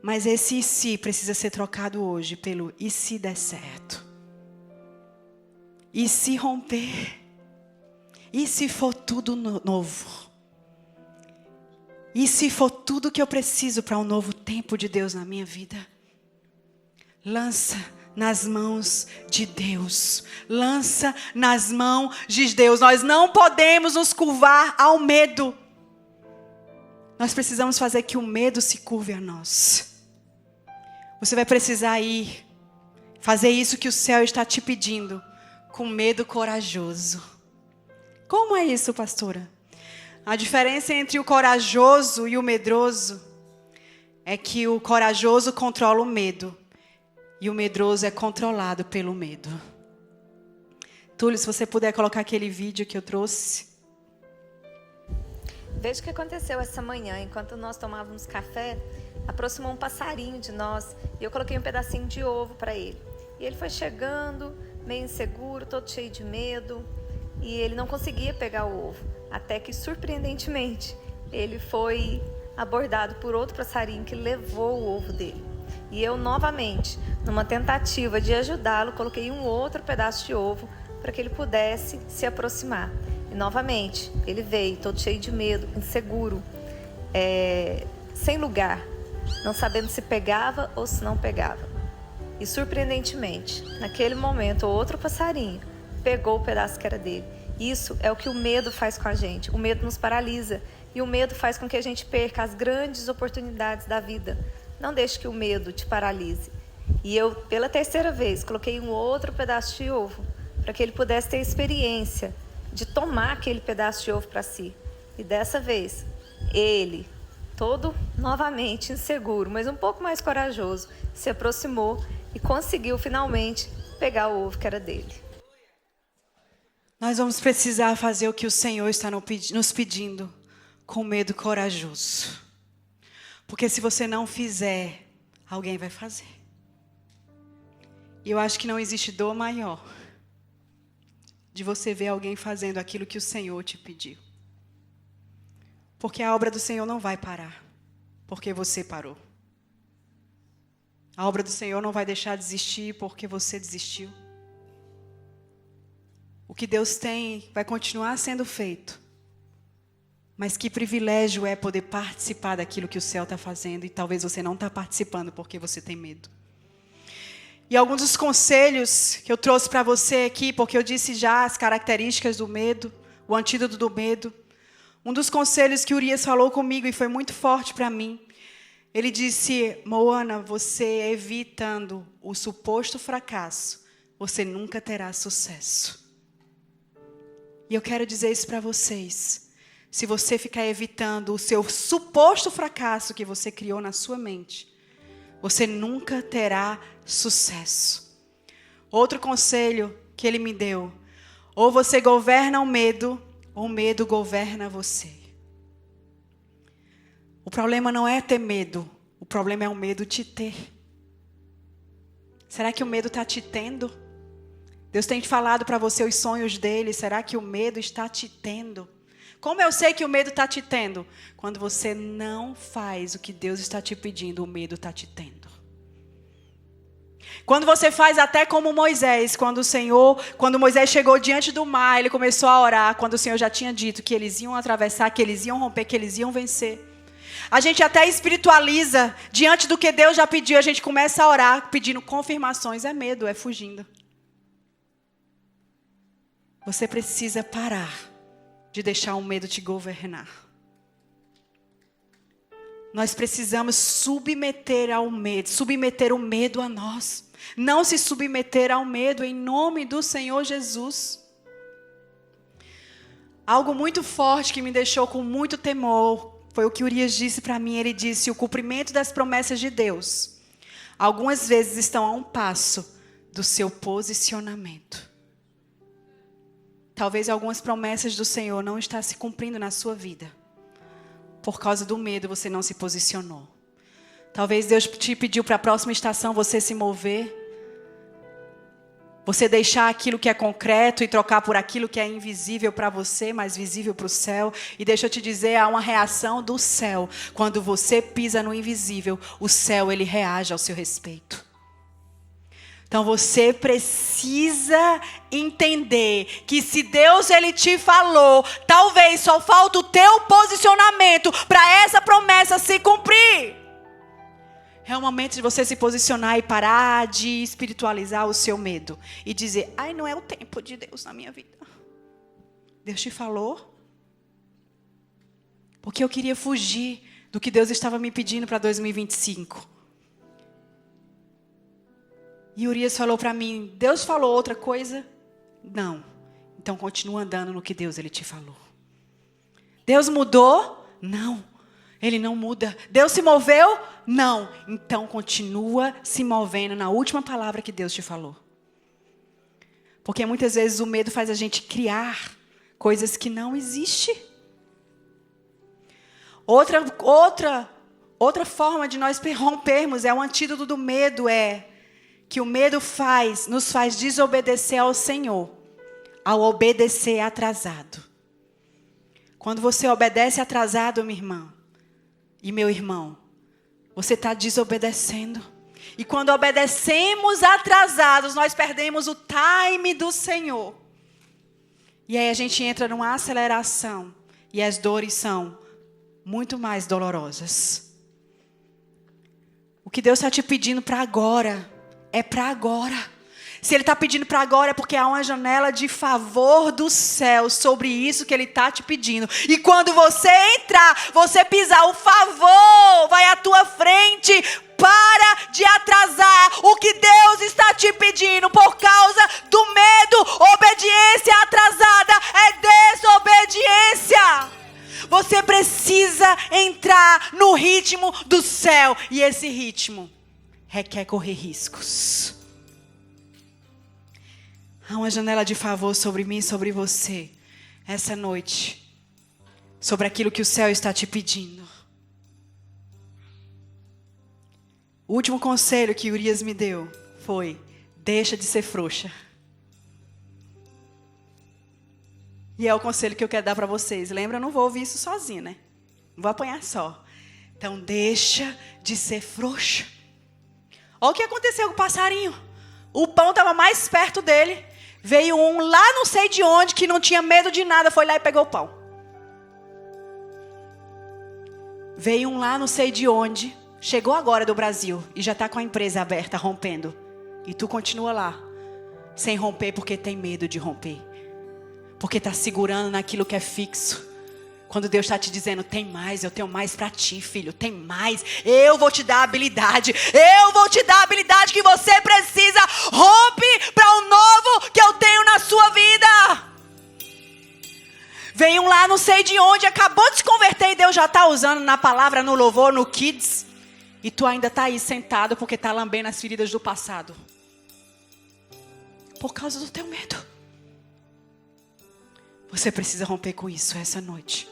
Mas esse e se precisa ser trocado hoje pelo e se der certo? E se romper? E se for tudo novo? E se for tudo que eu preciso para um novo tempo de Deus na minha vida? Lança nas mãos de Deus. Lança nas mãos de Deus. Nós não podemos nos curvar ao medo. Nós precisamos fazer que o medo se curve a nós. Você vai precisar ir fazer isso que o céu está te pedindo, com medo corajoso. Como é isso, pastora? A diferença entre o corajoso e o medroso é que o corajoso controla o medo e o medroso é controlado pelo medo. Túlio, se você puder colocar aquele vídeo que eu trouxe. Veja o que aconteceu essa manhã, enquanto nós tomávamos café, aproximou um passarinho de nós e eu coloquei um pedacinho de ovo para ele. E ele foi chegando, meio inseguro, todo cheio de medo, e ele não conseguia pegar o ovo. Até que, surpreendentemente, ele foi abordado por outro passarinho que levou o ovo dele. E eu, novamente, numa tentativa de ajudá-lo, coloquei um outro pedaço de ovo para que ele pudesse se aproximar. E, novamente, ele veio todo cheio de medo, inseguro, sem lugar, não sabendo se pegava ou se não pegava. E, surpreendentemente, naquele momento, o outro passarinho pegou o pedaço que era dele. Isso é o que o medo faz com a gente. O medo nos paralisa. E o medo faz com que a gente perca as grandes oportunidades da vida. Não deixe que o medo te paralise. E eu, pela 3ª vez, coloquei um outro pedaço de ovo para que ele pudesse ter a experiência de tomar aquele pedaço de ovo para si. E dessa vez, ele, todo novamente inseguro, mas um pouco mais corajoso, se aproximou e conseguiu finalmente pegar o ovo que era dele. Nós vamos precisar fazer o que o Senhor está nos pedindo, com medo corajoso. Porque se você não fizer, alguém vai fazer. E eu acho que não existe dor maior de você ver alguém fazendo aquilo que o Senhor te pediu. Porque a obra do Senhor não vai parar, porque você parou. A obra do Senhor não vai deixar de existir porque você desistiu. O que Deus tem vai continuar sendo feito. Mas que privilégio é poder participar daquilo que o céu está fazendo e talvez você não está participando porque você tem medo. E alguns dos conselhos que eu trouxe para você aqui, porque eu disse já as características do medo, o antídoto do medo. Um dos conselhos que Urias falou comigo e foi muito forte para mim. Ele disse: Moana, você evitando o suposto fracasso, você nunca terá sucesso. E eu quero dizer isso para vocês. Se você ficar evitando o seu suposto fracasso que você criou na sua mente, você nunca terá sucesso. Outro conselho que ele me deu: ou você governa o medo, ou o medo governa você. O problema não é ter medo, o problema é o medo te ter. Será que o medo está te tendo? Deus tem falado para você os sonhos dele, será que o medo está te tendo? Como eu sei que o medo está te tendo? Quando você não faz o que Deus está te pedindo, o medo está te tendo. Quando você faz até como Moisés, quando Moisés chegou diante do mar, ele começou a orar, quando o Senhor já tinha dito que eles iam atravessar, que eles iam romper, que eles iam vencer. A gente até espiritualiza, diante do que Deus já pediu, a gente começa a orar, pedindo confirmações, é medo, é fugindo. Você precisa parar de deixar o medo te governar. Nós precisamos submeter o medo a nós. Não se submeter ao medo em nome do Senhor Jesus. Algo muito forte que me deixou com muito temor foi o que Urias disse para mim. Ele disse: o cumprimento das promessas de Deus algumas vezes estão a um passo do seu posicionamento. Talvez algumas promessas do Senhor não estão se cumprindo na sua vida. Por causa do medo você não se posicionou. Talvez Deus te pediu para a próxima estação você se mover. Você deixar aquilo que é concreto e trocar por aquilo que é invisível para você, mas visível para o céu. E deixa eu te dizer, há uma reação do céu. Quando você pisa no invisível, o céu ele reage ao seu respeito. Então você precisa entender que se Deus ele te falou, talvez só falta o teu posicionamento para essa promessa se cumprir. É o momento de você se posicionar e parar de espiritualizar o seu medo. E dizer: ai, não é o tempo de Deus na minha vida. Deus te falou? Porque eu queria fugir do que Deus estava me pedindo para 2025. E Urias falou para mim: Deus falou outra coisa? Não. Então continua andando no que Deus ele te falou. Deus mudou? Não. Ele não muda. Deus se moveu? Não. Então continua se movendo na última palavra que Deus te falou. Porque muitas vezes o medo faz a gente criar coisas que não existem. Outra forma de nós rompermos, é o antídoto do medo, é que o medo nos faz desobedecer ao Senhor, ao obedecer atrasado. Quando você obedece atrasado, minha irmã e meu irmão, você está desobedecendo. E quando obedecemos atrasados, nós perdemos o time do Senhor. E aí a gente entra numa aceleração. E as dores são muito mais dolorosas. O que Deus está te pedindo para agora, é para agora. Se Ele está pedindo para agora, é porque há uma janela de favor do céu sobre isso que Ele está te pedindo. E quando você entrar, você pisar, o favor vai à tua frente. Para de atrasar o que Deus está te pedindo por causa do medo. Obediência atrasada é desobediência. Você precisa entrar no ritmo do céu. E esse ritmo requer correr riscos. Há uma janela de favor sobre mim e sobre você essa noite. Sobre aquilo que o céu está te pedindo. O último conselho que Urias me deu foi: deixa de ser frouxa. E é o conselho que eu quero dar para vocês. Lembra, eu não vou ouvir isso sozinha, né? Não vou apanhar só. Então deixa de ser frouxa. Olha o que aconteceu com o passarinho. O pão estava mais perto dele. Veio um lá não sei de onde, que não tinha medo de nada, foi lá e pegou o pão. Veio um lá não sei de onde, chegou agora do Brasil e já está com a empresa aberta, rompendo. E tu continua lá, sem romper porque tem medo de romper. Porque está segurando naquilo que é fixo. Quando Deus está te dizendo, tem mais, eu tenho mais para ti, filho, tem mais. Eu vou te dar a habilidade, eu vou te dar a habilidade que você precisa. Rompe para o novo que eu tenho na sua vida. Vem um lá não sei de onde, acabou de se converter e Deus já está usando na palavra, no louvor, no kids. E tu ainda está aí sentado porque está lambendo as feridas do passado. Por causa do teu medo. Você precisa romper com isso essa noite.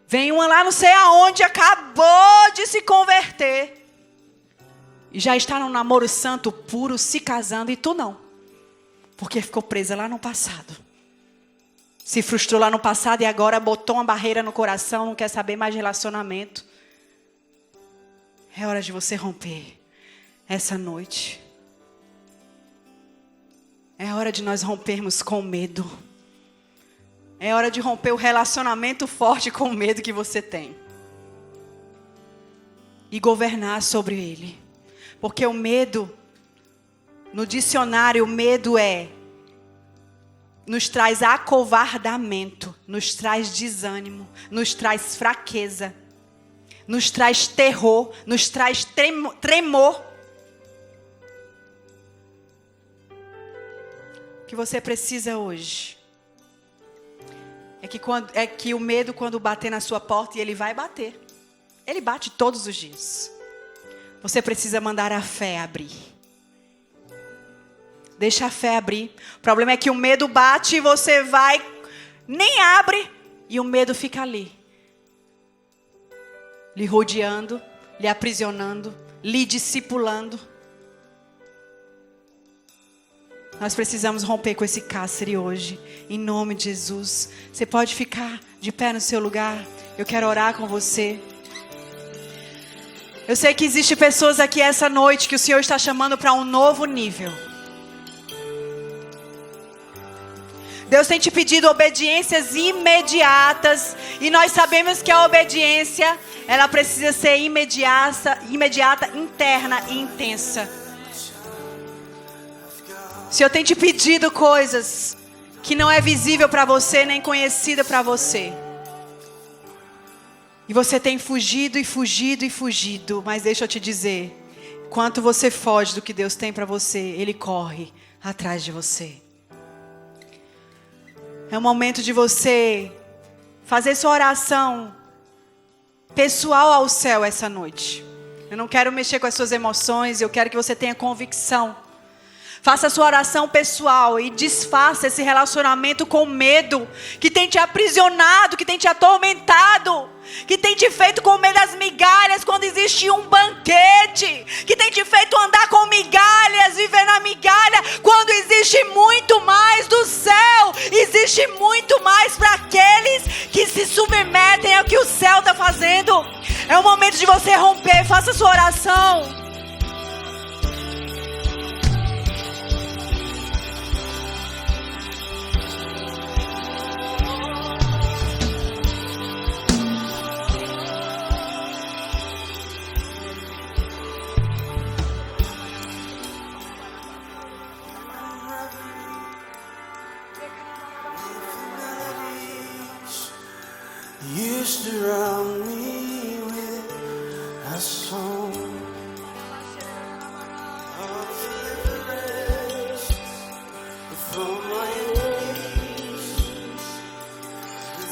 Vem uma lá não sei aonde, acabou de se converter. E já está num namoro santo, puro, se casando, e tu não. Porque ficou presa lá no passado. Se frustrou lá no passado e agora botou uma barreira no coração, não quer saber mais de relacionamento. É hora de você romper essa noite. É hora de nós rompermos com medo. É hora de romper o relacionamento forte com o medo que você tem. E governar sobre ele. Porque o medo, no dicionário, o medo nos traz acovardamento, nos traz desânimo, nos traz fraqueza, nos traz terror, nos traz tremor. O que você precisa hoje é que o medo, quando bater na sua porta, e ele vai bater. Ele bate todos os dias. Você precisa mandar a fé abrir. Deixa a fé abrir. O problema é que o medo bate e você vai, nem abre, e o medo fica ali. Lhe rodeando, lhe aprisionando, lhe discipulando. Nós precisamos romper com esse cárcere hoje, em nome de Jesus. Você pode ficar de pé no seu lugar. Eu quero orar com você. Eu sei que existem pessoas aqui essa noite que o Senhor está chamando para um novo nível. Deus tem te pedido obediências imediatas. E nós sabemos que a obediência, ela precisa ser imediata, interna e intensa. O Senhor tem te pedido coisas que não é visível para você, nem conhecida para você. E você tem fugido e fugido e fugido. Mas deixa eu te dizer, enquanto você foge do que Deus tem para você, Ele corre atrás de você. É o momento de você fazer sua oração pessoal ao céu essa noite. Eu não quero mexer com as suas emoções, eu quero que você tenha convicção. Faça a sua oração pessoal e desfaça esse relacionamento com medo que tem te aprisionado, que tem te atormentado, que tem te feito comer das migalhas quando existe um banquete, que tem te feito andar com migalhas, viver na migalha, quando existe muito mais do céu, existe muito mais para aqueles que se submetem ao que o céu está fazendo. É o momento de você romper, faça a sua oração. You surround me with a song of deliverance from my enemies.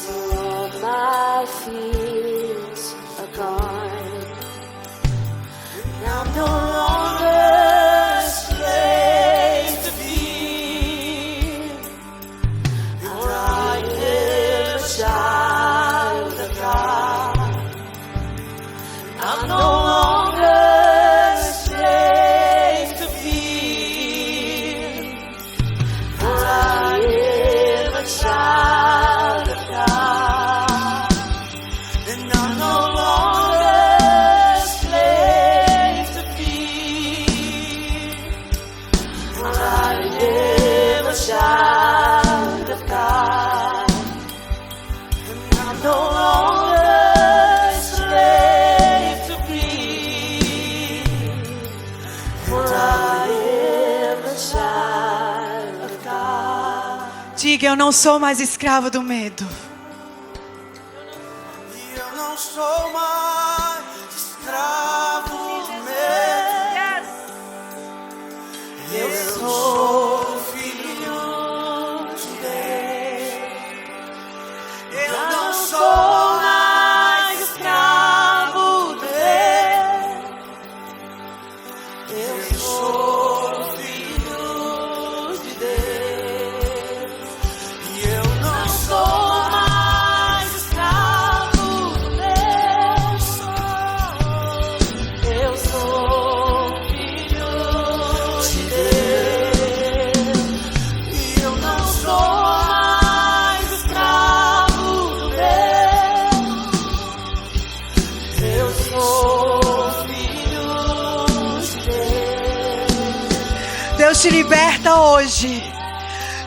All my fears are gone. I'm no longer a slave to fear. For I am a child of God. I'm no longer a slave to fear. For I am a child of God. Diga, eu não sou mais escravo do medo. E eu não sou mais escravo do medo. Eu sou filho de Deus. Eu não sou mais escravo do medo. Eu sou filho de Deus. E eu não sou mais escravo do medo. Eu sou filho de Deus. E eu não sou mais escravo do medo. Eu sou filho de Deus. Deus te liberta hoje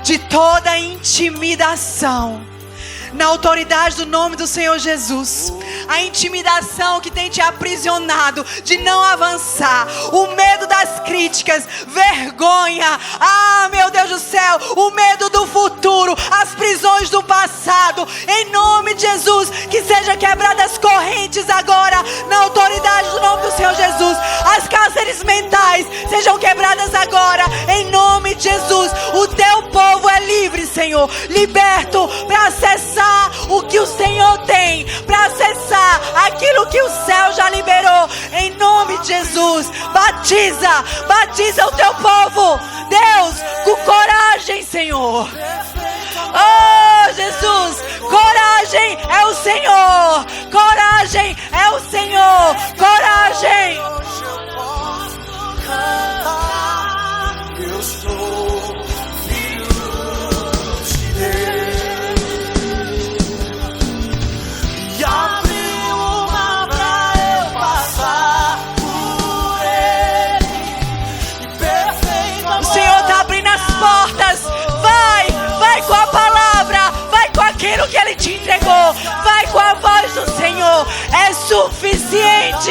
de toda intimidação. Na autoridade do nome do Senhor Jesus. A intimidação que tem te aprisionado de não avançar. O medo das críticas. Vergonha. Ah, meu Deus do céu. O medo do futuro. As prisões do passado. Em nome de Jesus. Que sejam quebradas correntes agora. Na autoridade do nome do Senhor Jesus. As cárceres mentais sejam quebradas agora. Em nome de Jesus. O teu povo é livre, Senhor. Liberto para acessar o que o Senhor tem, para acessar aquilo que o céu já liberou, em nome de Jesus. Batiza o teu povo, Deus, com coragem, Senhor. Oh, Jesus, coragem é o Senhor, coragem é o Senhor, coragem. Hoje eu posso cantar. Eu sou filho de Deus. E abri o mar pra eu passar por ele. E perfeito amor. O Senhor está abrindo as portas. Vai com a palavra, vai com aquilo que Ele te entregou, vai com a voz do Senhor. É suficiente.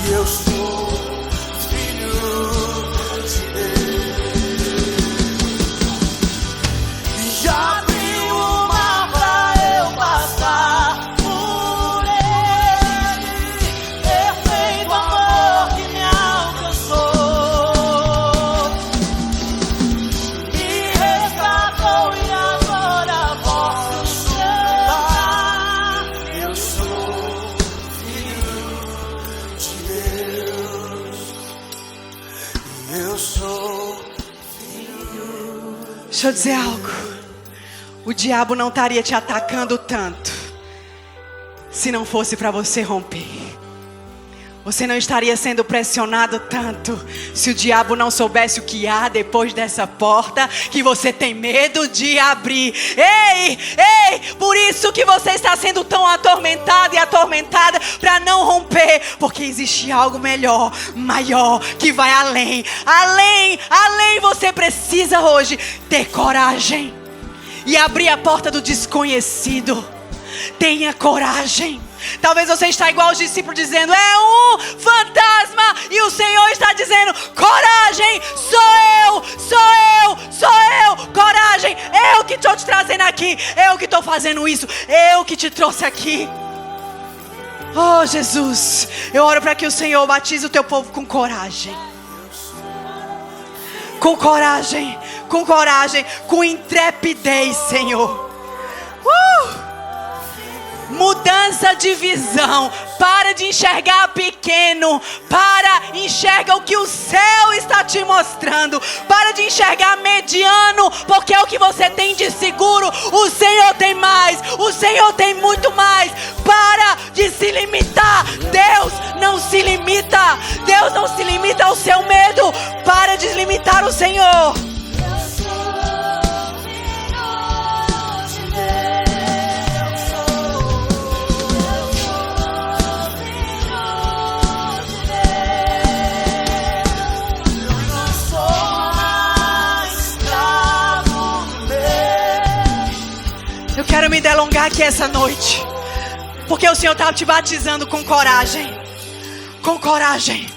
E eu sou filho de Deus. E abri o mar pra eu passar por ele. Perfeito amor que me alcançou. Me resgatou e agora posso cantar. Eu sou filho de Deus. Eu sou filho. Deixa eu dizer algo. O diabo não estaria te atacando tanto se não fosse para você romper. Você não estaria sendo pressionado tanto se o diabo não soubesse o que há depois dessa porta que você tem medo de abrir. Ei, por isso que você está sendo tão atormentado e atormentada para não romper, porque existe algo melhor, maior, que vai além. Você precisa hoje ter coragem e abrir a porta do desconhecido. Tenha coragem. Talvez você está igual aos discípulos dizendo, é um fantasma. E o Senhor está dizendo, coragem, sou eu. Coragem, eu que estou te trazendo aqui. Eu que estou fazendo isso. Eu que te trouxe aqui. Oh, Jesus, eu oro para que o Senhor batize o teu povo com coragem. Com coragem, com intrepidez, Senhor. Mudança de visão. Para de enxergar pequeno. Enxerga o que o céu está te mostrando. Para de enxergar mediano, porque é o que você tem de seguro. O Senhor tem mais. O Senhor tem muito mais. Para de se limitar. Deus não se limita. Deus não se limita ao seu medo. Para de limitar o Senhor. Eu quero me delongar aqui essa noite, porque o Senhor está te batizando com coragem. Com coragem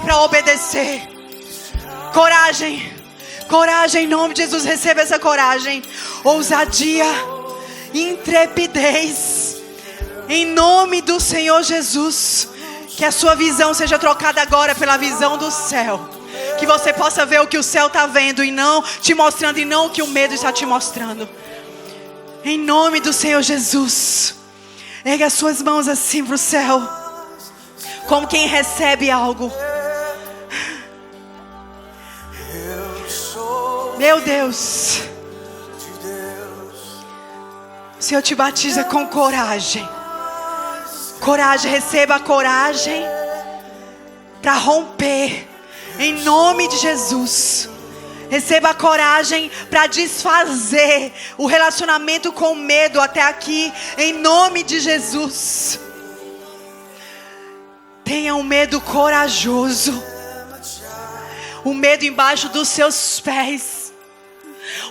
para obedecer. Coragem Coragem, em nome de Jesus, receba essa coragem. Ousadia, intrepidez. Em nome do Senhor Jesus. Que a sua visão seja trocada agora pela visão do céu. Que você possa ver o que o céu está vendo e não te mostrando, e não o que o medo está te mostrando. Em nome do Senhor Jesus. Ergue as suas mãos assim para o céu, como quem recebe algo. Meu Deus, o Senhor te batiza com coragem. Coragem, receba a coragem para romper, em nome de Jesus. Receba a coragem para desfazer o relacionamento com medo até aqui, em nome de Jesus. Tenha um medo corajoso, o medo embaixo dos seus pés.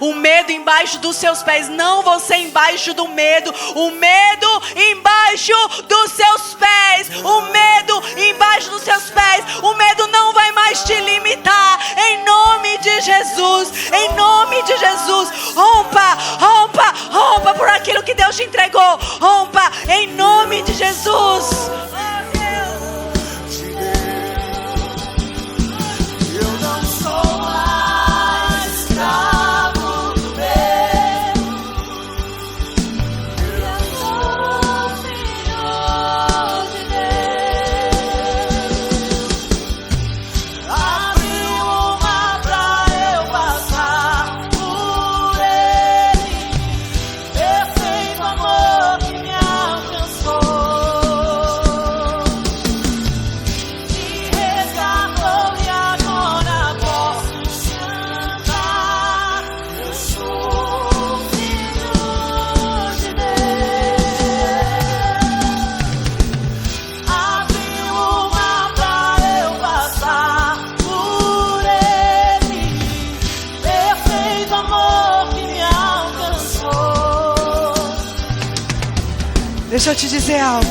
O medo embaixo dos seus pés, não você embaixo do medo. O medo embaixo dos seus pés. O medo embaixo dos seus pés. O medo não vai mais te limitar. Em nome de Jesus. Em nome de Jesus. Rompa, rompa, rompa por aquilo que Deus te entregou. Rompa em nome de Jesus. Deixa eu te dizer algo.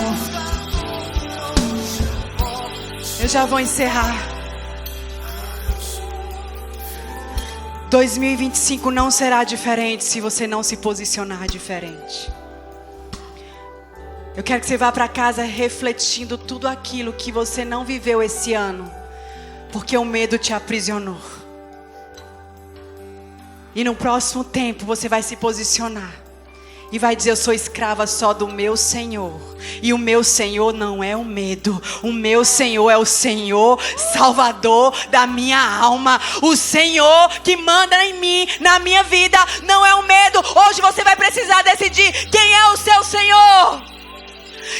Eu já vou encerrar. 2025 não será diferente se você não se posicionar diferente. Eu quero que você vá para casa refletindo tudo aquilo que você não viveu esse ano, porque o medo te aprisionou. E no próximo tempo você vai se posicionar e vai dizer: eu sou escrava só do meu Senhor. E o meu Senhor não é o medo. O meu Senhor é o Senhor Salvador da minha alma. O Senhor que manda em mim, na minha vida, não é o medo. Hoje você vai precisar decidir quem é o seu Senhor.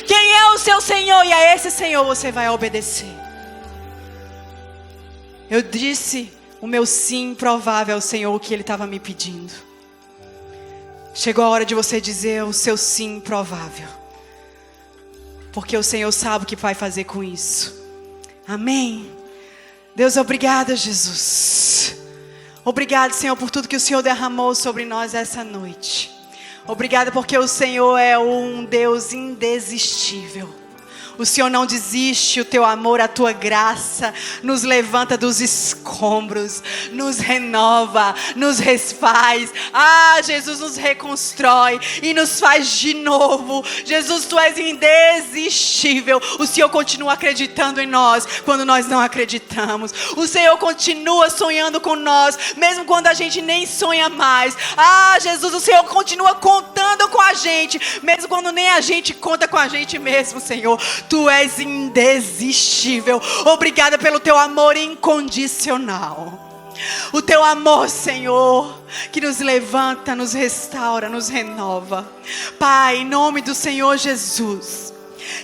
Quem é o seu Senhor? E a esse Senhor você vai obedecer. Eu disse o meu sim provável ao Senhor, o que Ele estava me pedindo. Chegou a hora de você dizer o seu sim provável, porque o Senhor sabe o que vai fazer com isso. Amém. Deus, obrigada, Jesus. Obrigado, Senhor, por tudo que o Senhor derramou sobre nós essa noite. Obrigada porque o Senhor é um Deus indesistível. O Senhor não desiste, o teu amor, a tua graça nos levanta dos escombros, nos renova, nos refaz. Jesus nos reconstrói e nos faz de novo. Jesus, tu és indesistível. O Senhor continua acreditando em nós quando nós não acreditamos. O Senhor continua sonhando com nós, mesmo quando a gente nem sonha mais. Jesus, o Senhor continua contando com a gente, mesmo quando nem a gente conta com a gente mesmo, Senhor. Tu és indesistível. Obrigada pelo teu amor incondicional. O teu amor, Senhor, que nos levanta, nos restaura, nos renova. Pai, em nome do Senhor Jesus,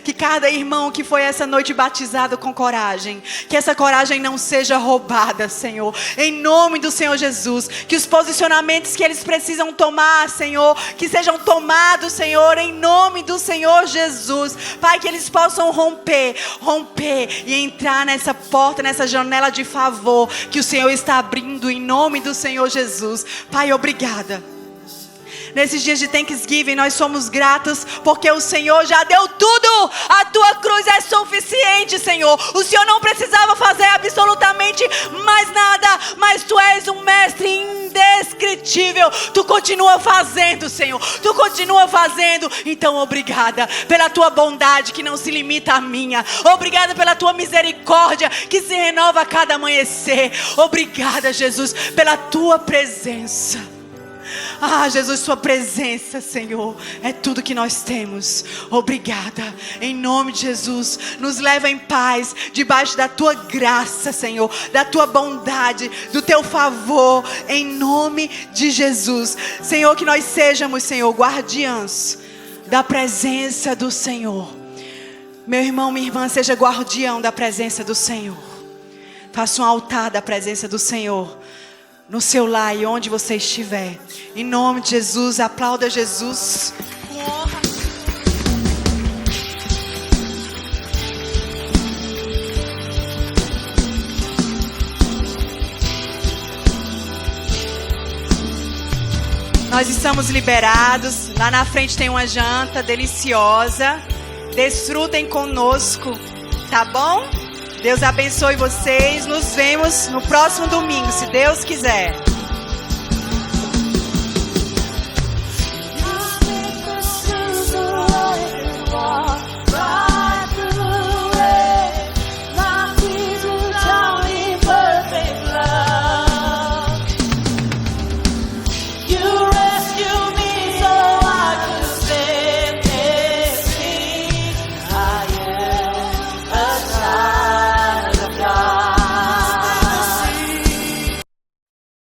que cada irmão que foi essa noite batizado com coragem, que essa coragem não seja roubada, Senhor, em nome do Senhor Jesus. Que os posicionamentos que eles precisam tomar, Senhor, que sejam tomados, Senhor, em nome do Senhor Jesus. Pai, que eles possam romper e entrar nessa porta, nessa janela de favor que o Senhor está abrindo, em nome do Senhor Jesus. Pai, obrigada. Nesses dias de Thanksgiving nós somos gratos porque o Senhor já deu tudo. A tua cruz é suficiente, Senhor. O Senhor não precisava fazer absolutamente mais nada. mas Tu és um mestre indescritível. Tu continua fazendo, Senhor. Tu continua fazendo. Então, obrigada pela Tua bondade que não se limita à minha. Obrigada pela Tua misericórdia que se renova a cada amanhecer. Obrigada, Jesus, pela Tua presença. Ah, Jesus, Sua presença, Senhor, é tudo que nós temos. Obrigada, em nome de Jesus. Nos leva em paz, debaixo da Tua graça, Senhor, da Tua bondade, do Teu favor, em nome de Jesus. Senhor, que nós sejamos, Senhor, guardiãs da presença do Senhor. Meu irmão, minha irmã, seja guardião da presença do Senhor. Faça um altar da presença do Senhor no seu lar e onde você estiver. Em nome de Jesus, aplauda Jesus com honra. Nós estamos liberados. Lá na frente tem uma janta deliciosa. Desfrutem conosco, tá bom? Deus abençoe vocês. Nos vemos no próximo domingo, se Deus quiser.